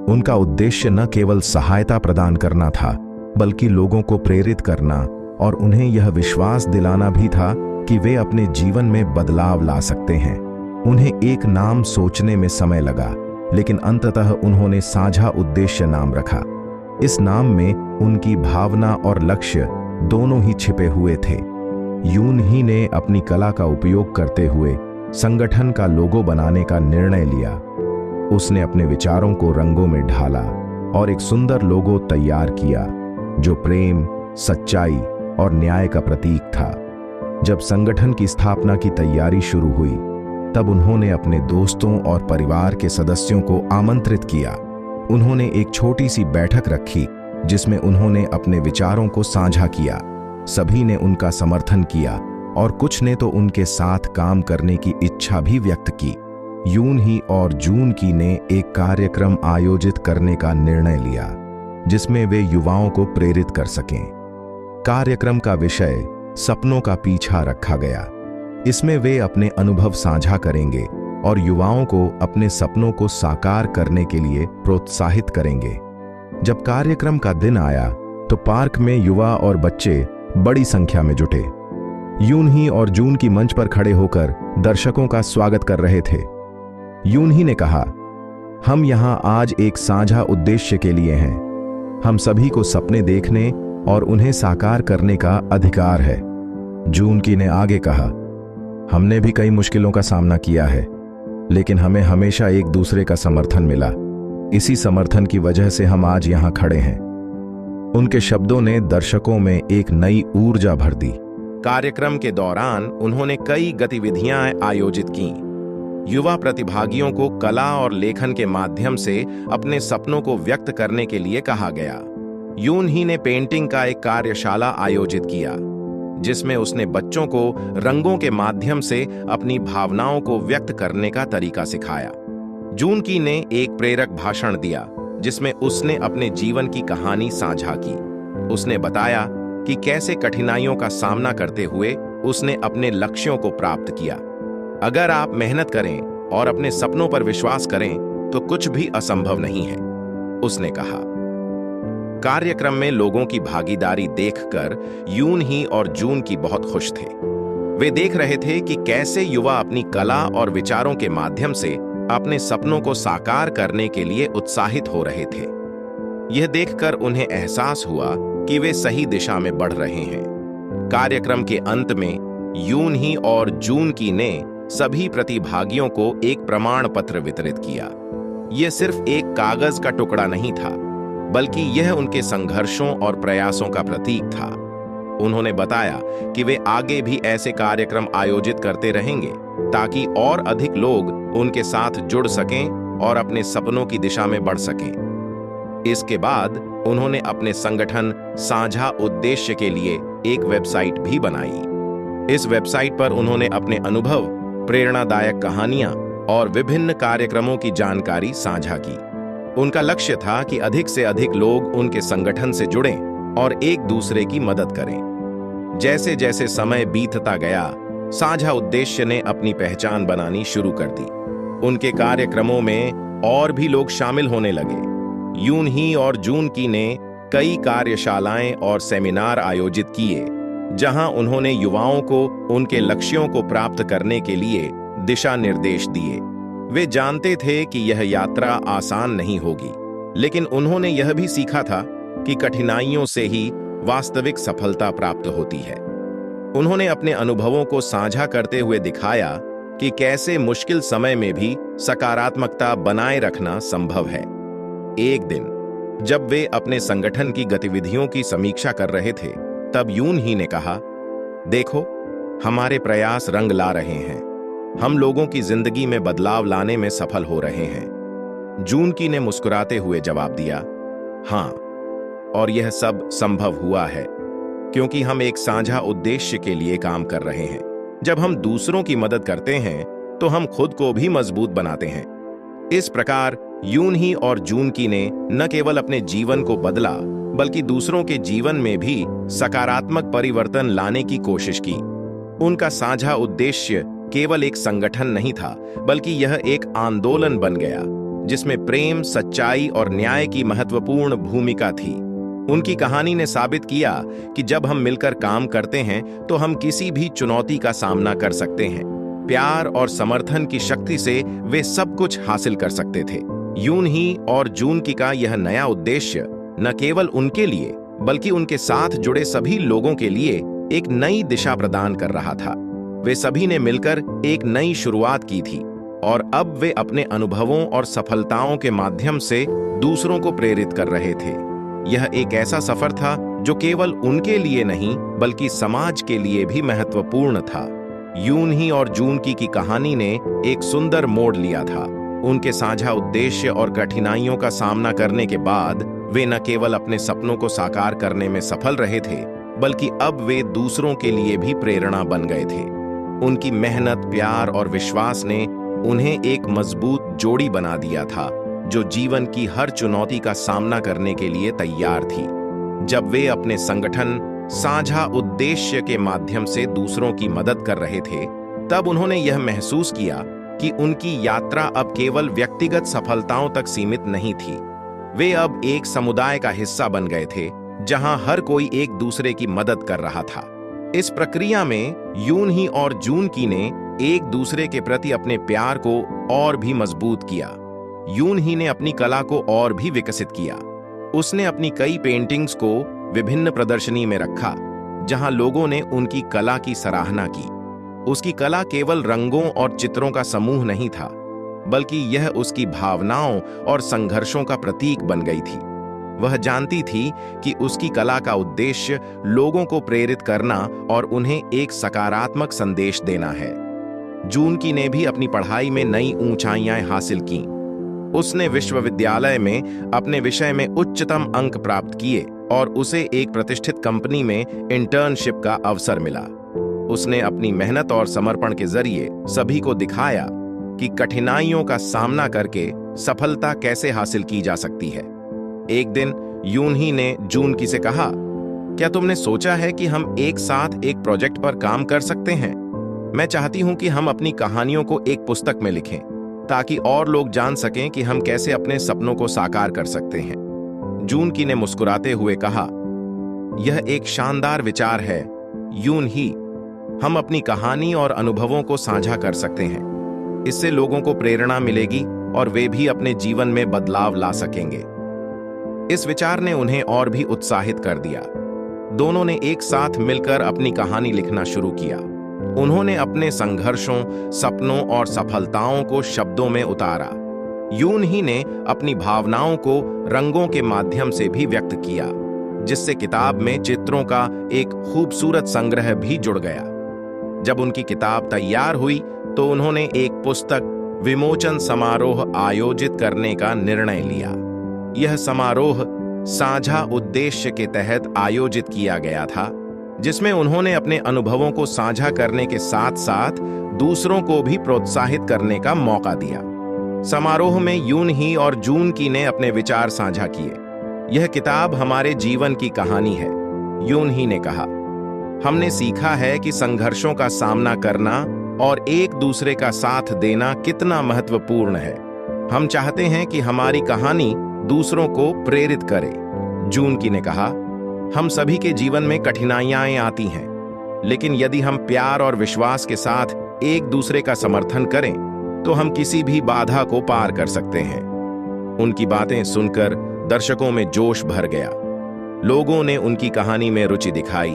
उनका उद्देश्य न केवल सहायता प्रदान करना था, बल्कि लोगों को प्रेरित करना और उन्हें यह विश्वास दिलाना भी था कि वे अपने जीवन में बदलाव ला सकते हैं। उन्हें एक नाम सोचने में समय लगा, लेकिन अंततः उन्होंने साझा उद्देश्य नाम रखा। इस नाम में उनकी भावना और लक्ष्य दोनों ही छिपे हुए थे। यून ही ने अपनी कला का उपयोग करते हुए संगठन का लोगो बनाने का निर्णय लिया। उसने अपने विचारों को रंगों में ढाला और एक सुंदर लोगो तैयार किया जो प्रेम, सच्चाई और न्याय का प्रतीक था। जब संगठन की स्थापना की तैयारी शुरू हुई, तब उन्होंने अपने दोस्तों और परिवार के सदस्यों को आमंत्रित किया। उन्होंने एक छोटी सी बैठक रखी जिसमें उन्होंने अपने विचारों को साझा किया। सभी ने उनका समर्थन किया और कुछ ने तो उनके साथ काम करने की इच्छा भी व्यक्त की। यून ही और जून की ने एक कार्यक्रम आयोजित करने का निर्णय लिया जिसमें वे युवाओं को प्रेरित कर सकें। कार्यक्रम का विषय सपनों का पीछा रखा गया। इसमें वे अपने अनुभव साझा करेंगे और युवाओं को अपने सपनों को साकार करने के लिए प्रोत्साहित करेंगे। जब कार्यक्रम का दिन आया तो पार्क में युवा और बच्चे बड़ी संख्या में जुटे। यून ही और जून की मंच पर खड़े होकर दर्शकों का स्वागत कर रहे थे। यून ही ने कहा, हम यहाँ आज एक साझा उद्देश्य के लिए हैं। हम सभी को सपने देखने और उन्हें साकार करने का अधिकार है। जून की ने आगे कहा, हमने भी कई मुश्किलों का सामना किया है, लेकिन हमें हमेशा एक दूसरे का समर्थन मिला। इसी समर्थन की वजह से हम आज यहाँ खड़े हैं। उनके शब्दों ने दर्शकों में एक नई ऊर्जा भर दी। कार्यक्रम के दौरान उन्होंने कई गतिविधियां आयोजित की। युवा प्रतिभागियों को कला और लेखन के माध्यम से अपने सपनों को व्यक्त करने के लिए कहा गया। यून ही ने पेंटिंग का एक कार्यशाला आयोजित किया जिसमें उसने बच्चों को रंगों के माध्यम से अपनी भावनाओं को व्यक्त करने का तरीका सिखाया। जून की ने एक प्रेरक भाषण दिया जिसमें उसने अपने जीवन की कहानी साझा की। उसने बताया कि कैसे कठिनाइयों का सामना करते हुए उसने अपने लक्ष्यों को प्राप्त किया। अगर आप मेहनत करें और अपने सपनों पर विश्वास करें तो कुछ भी असंभव नहीं है, उसने कहा। कार्यक्रम में लोगों की भागीदारी देखकर यून ही और जून की बहुत खुश थे। वे देख रहे थे कि कैसे युवा अपनी कला और विचारों के माध्यम से अपने सपनों को साकार करने के लिए उत्साहित हो रहे थे। यह देखकर उन्हें एहसास हुआ कि वे सही दिशा में बढ़ रहे हैं। कार्यक्रम के अंत में यून ही और जून की ने सभी प्रतिभागियों को एक प्रमाण पत्र वितरित किया। यह सिर्फ एक कागज का टुकड़ा नहीं था, बल्कि यह उनके संघर्षों और प्रयासों का प्रतीक था। उन्होंने बताया कि वे आगे भी ऐसे कार्यक्रम आयोजित करते रहेंगे ताकि और अधिक लोग उनके साथ जुड़ सकें और अपने सपनों की दिशा में बढ़ सकें। इसके बाद उन्होंने अपने संगठन साझा उद्देश्य के लिए एक वेबसाइट भी बनाई। इस वेबसाइट पर उन्होंने अपने अनुभव, प्रेरणादायक कहानियां और विभिन्न कार्यक्रमों की जानकारी साझा की। उनका लक्ष्य था कि अधिक से अधिक लोग उनके संगठन से जुड़ें और एक दूसरे की मदद करें। जैसे जैसे समय बीतता गया, साझा उद्देश्य ने अपनी पहचान बनानी शुरू कर दी। उनके कार्यक्रमों में और भी लोग शामिल होने लगे। यून ही और जून की ने कई कार्यशालाएं और सेमिनार आयोजित किए जहां उन्होंने युवाओं को उनके लक्ष्यों को प्राप्त करने के लिए दिशा निर्देश दिए। वे जानते थे कि यह यात्रा आसान नहीं होगी, लेकिन उन्होंने यह भी सीखा था कि कठिनाइयों से ही वास्तविक सफलता प्राप्त होती है। उन्होंने अपने अनुभवों को साझा करते हुए दिखाया कि कैसे मुश्किल समय में भी सकारात्मकता बनाए रखना संभव है। एक दिन जब वे अपने संगठन की गतिविधियों की समीक्षा कर रहे थे, तब यून ही ने कहा, देखो, हमारे प्रयास रंग ला रहे हैं। हम लोगों की जिंदगी में बदलाव लाने में सफल हो रहे हैं। जून की ने मुस्कुराते हुए जवाब दिया, हाँ, और यह सब संभव हुआ है क्योंकि हम एक साझा उद्देश्य के लिए काम कर रहे हैं। जब हम दूसरों की मदद करते हैं तो हम खुद को भी मजबूत बनाते हैं। इस प्रकार यून ही और जून की ने न केवल अपने जीवन को बदला, बल्कि दूसरों के जीवन में भी सकारात्मक परिवर्तन लाने की कोशिश की। उनका साझा उद्देश्य केवल एक संगठन नहीं था, बल्कि यह एक आंदोलन बन गया जिसमें प्रेम, सच्चाई और न्याय की महत्वपूर्ण भूमिका थी। उनकी कहानी ने साबित किया कि जब हम मिलकर काम करते हैं तो हम किसी भी चुनौती का सामना कर सकते हैं। प्यार और समर्थन की शक्ति से वे सब कुछ हासिल कर सकते थे। यून ही और जून की का यह नया उद्देश्य न केवल उनके लिए बल्कि उनके साथ जुड़े सभी लोगों के लिए एक नई दिशा प्रदान कर रहा था। वे सभी ने मिलकर एक नई शुरुआत की थी और अब वे अपने अनुभवों और सफलताओं के माध्यम से दूसरों को प्रेरित कर रहे थे। यह एक ऐसा सफर था जो केवल उनके लिए नहीं बल्कि समाज के लिए भी महत्वपूर्ण था। यून ही और जून की कहानी ने एक सुंदर मोड़ लिया था। उनके साझा उद्देश्य और कठिनाइयों का सामना करने के बाद वे न केवल अपने सपनों को साकार करने में सफल रहे थे बल्कि अब वे दूसरों के लिए भी प्रेरणा बन गए थे। उनकी मेहनत, प्यार और विश्वास ने उन्हें एक मजबूत जोड़ी बना दिया था जो जीवन की हर चुनौती का सामना करने के लिए तैयार थी। जब वे अपने संगठन, साझा उद्देश्य के माध्यम से दूसरों की मदद कर रहे थे, तब उन्होंने यह महसूस किया कि उनकी यात्रा अब केवल व्यक्तिगत सफलताओं तक सीमित नहीं थी। वे अब एक समुदाय का हिस्सा बन गए थे जहां हर कोई एक दूसरे की मदद कर रहा था। इस प्रक्रिया में यून ही और जून की ने एक दूसरे के प्रति अपने प्यार को और भी मजबूत किया। यून ही ने अपनी कला को और भी विकसित किया। उसने अपनी कई पेंटिंग्स को विभिन्न प्रदर्शनी में रखा जहां लोगों ने उनकी कला की सराहना की। उसकी कला केवल रंगों और चित्रों का समूह नहीं था बल्कि यह उसकी भावनाओं और संघर्षों का प्रतीक बन गई थी। वह जानती थी कि उसकी कला का उद्देश्य लोगों को प्रेरित करना और उन्हें एक सकारात्मक संदेश देना है। जून की ने भी अपनी पढ़ाई में नई ऊंचाइयां हासिल की। उसने विश्वविद्यालय में अपने विषय में उच्चतम अंक प्राप्त किए और उसे एक प्रतिष्ठित कंपनी में इंटर्नशिप का अवसर मिला। उसने अपनी मेहनत और समर्पण के जरिए सभी को दिखाया कि कठिनाइयों का सामना करके सफलता कैसे हासिल की जा सकती है। एक दिन यून ही ने जून की से कहा, क्या तुमने सोचा है कि हम एक साथ एक प्रोजेक्ट पर काम कर सकते हैं? मैं चाहती हूं कि हम अपनी कहानियों को एक पुस्तक में लिखें ताकि और लोग जान सकें कि हम कैसे अपने सपनों को साकार कर सकते हैं। जून की ने मुस्कुराते हुए कहा, यह एक शानदार विचार है यून ही। हम अपनी कहानी और अनुभवों को साझा कर सकते हैं। इससे लोगों को प्रेरणा मिलेगी और वे भी अपने जीवन में बदलाव ला सकेंगे। इस विचार ने उन्हें और भी उत्साहित कर दिया। दोनों ने एक साथ मिलकर अपनी कहानी लिखना शुरू किया। उन्होंने अपने संघर्षों, सपनों और सफलताओं को शब्दों में उतारा। यून ही ने अपनी भावनाओं को रंगों के माध्यम से भी व्यक्त किया, जिससे किताब में चित्रों का एक खूबसूरत संग्रह भी जुड़ गया। जब उनकी किताब तैयार हुई तो उन्होंने एक पुस्तक विमोचन समारोह आयोजित करने का निर्णय लिया। यह समारोह साझा उद्देश्य के तहत आयोजित किया गया था, जिसमें उन्होंने अपने अनुभवों को साझा करने के साथ साथ दूसरों को भी प्रोत्साहित करने का मौका दिया। समारोह में यून ही और जून की ने अपने विचार साझा किए। यह किताब हमारे जीवन की कहानी है, यून ही ने कहा। हमने सीखा है कि संघर्षों का सामना करना और एक दूसरे का साथ देना कितना महत्वपूर्ण है। हम चाहते हैं कि हमारी कहानी दूसरों को प्रेरित करे। जून की ने कहा, हम सभी के जीवन में कठिनाइयां आती हैं, लेकिन यदि हम प्यार और विश्वास के साथ एक दूसरे का समर्थन करें तो हम किसी भी बाधा को पार कर सकते हैं। उनकी बातें सुनकर दर्शकों में जोश भर गया। लोगों ने उनकी कहानी में रुचि दिखाई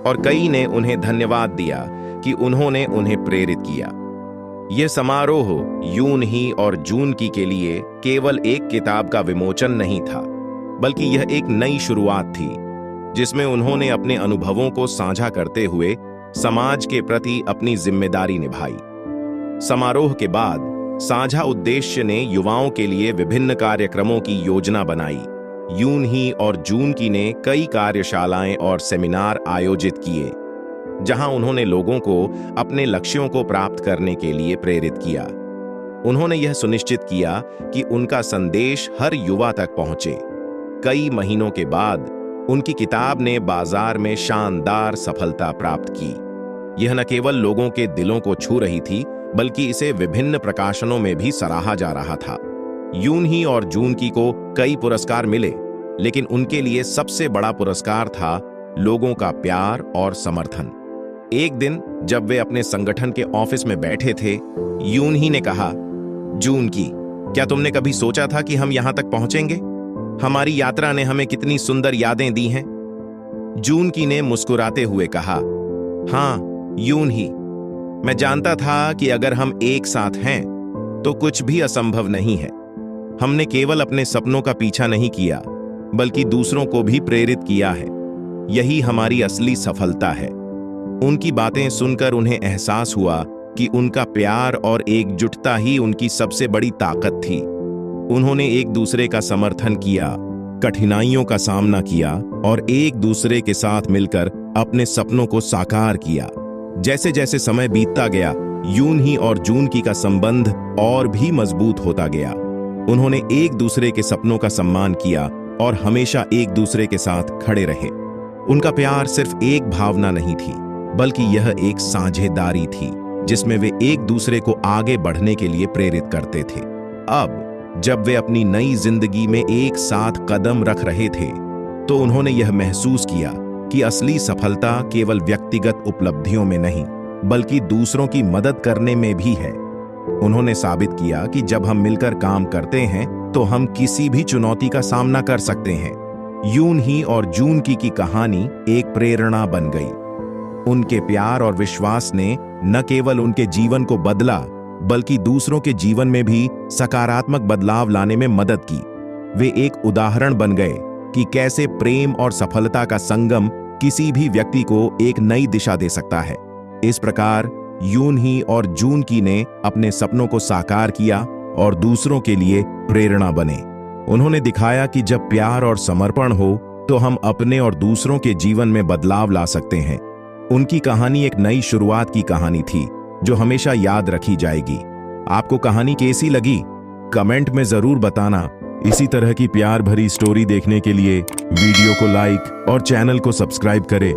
और कई ने उन्हें धन्यवाद दिया कि उन्होंने उन्हें प्रेरित किया। यह समारोह यून ही और जून की के लिए केवल एक किताब का विमोचन नहीं था, बल्कि यह एक नई शुरुआत थी जिसमें उन्होंने अपने अनुभवों को साझा करते हुए समाज के प्रति अपनी जिम्मेदारी निभाई। समारोह के बाद साझा उद्देश्य ने युवाओं के लिए विभिन्न कार्यक्रमों की योजना बनाई। यून ही और जून की ने कई कार्यशालाएं और सेमिनार आयोजित किए, जहां उन्होंने लोगों को अपने लक्ष्यों को प्राप्त करने के लिए प्रेरित किया। उन्होंने यह सुनिश्चित किया कि उनका संदेश हर युवा तक पहुंचे। कई महीनों के बाद उनकी किताब ने बाजार में शानदार सफलता प्राप्त की। यह न केवल लोगों के दिलों को छू रही थी, बल्कि इसे विभिन्न प्रकाशनों में भी सराहा जा रहा था। यूनही और जूनकी को कई पुरस्कार मिले, लेकिन उनके लिए सबसे बड़ा पुरस्कार था लोगों का प्यार और समर्थन। एक दिन जब वे अपने संगठन के ऑफिस में बैठे थे, यूनही ने कहा, जूनकी, क्या तुमने कभी सोचा था कि हम यहां तक पहुंचेंगे? हमारी यात्रा ने हमें कितनी सुंदर यादें दी हैं। जूनकी ने मुस्कुराते हुए कहा, हाँ यूनही, मैं जानता था कि अगर हम एक साथ हैं तो कुछ भी असंभव नहीं है। हमने केवल अपने सपनों का पीछा नहीं किया, बल्कि दूसरों को भी प्रेरित किया है। यही हमारी असली सफलता है। उनकी बातें सुनकर उन्हें एहसास हुआ कि उनका प्यार और एकजुटता ही उनकी सबसे बड़ी ताकत थी। उन्होंने एक दूसरे का समर्थन किया, कठिनाइयों का सामना किया और एक दूसरे के साथ मिलकर अपने सपनों को साकार किया। जैसे जैसे समय बीतता गया, यूनही और जूनकी का संबंध और भी मजबूत होता गया। उन्होंने एक दूसरे के सपनों का सम्मान किया और हमेशा एक दूसरे के साथ खड़े रहे। उनका प्यार सिर्फ एक भावना नहीं थी, बल्कि यह एक साझेदारी थी जिसमें वे एक दूसरे को आगे बढ़ने के लिए प्रेरित करते थे। अब जब वे अपनी नई जिंदगी में एक साथ कदम रख रहे थे, तो उन्होंने यह महसूस किया कि असली सफलता केवल व्यक्तिगत उपलब्धियों में नहीं, बल्कि दूसरों की मदद करने में भी है। उन्होंने साबित किया कि जब हम मिलकर काम करते हैं तो हम किसी भी चुनौती का सामना कर सकते हैं। यूनही और जूनकी की कहानी एक प्रेरणा बन गई। उनके प्यार और विश्वास ने न केवल उनके जीवन को बदला, बल्कि दूसरों के जीवन में भी सकारात्मक बदलाव लाने में मदद की। वे एक उदाहरण बन गए कि कैसे प्रेम और सफलता का संगम किसी भी व्यक्ति को एक नई दिशा दे सकता है। इस प्रकार यूनही और जूनकी ने अपने सपनों को साकार किया और दूसरों के लिए प्रेरणा बने। उन्होंने दिखाया कि जब प्यार और समर्पण हो तो हम अपने और दूसरों के जीवन में बदलाव ला सकते हैं। उनकी कहानी एक नई शुरुआत की कहानी थी जो हमेशा याद रखी जाएगी। आपको कहानी कैसी लगी? कमेंट में जरूर बताना। इसी तरह की प्यार भरी स्टोरी देखने के लिए वीडियो को लाइक और चैनल को सब्सक्राइब करें।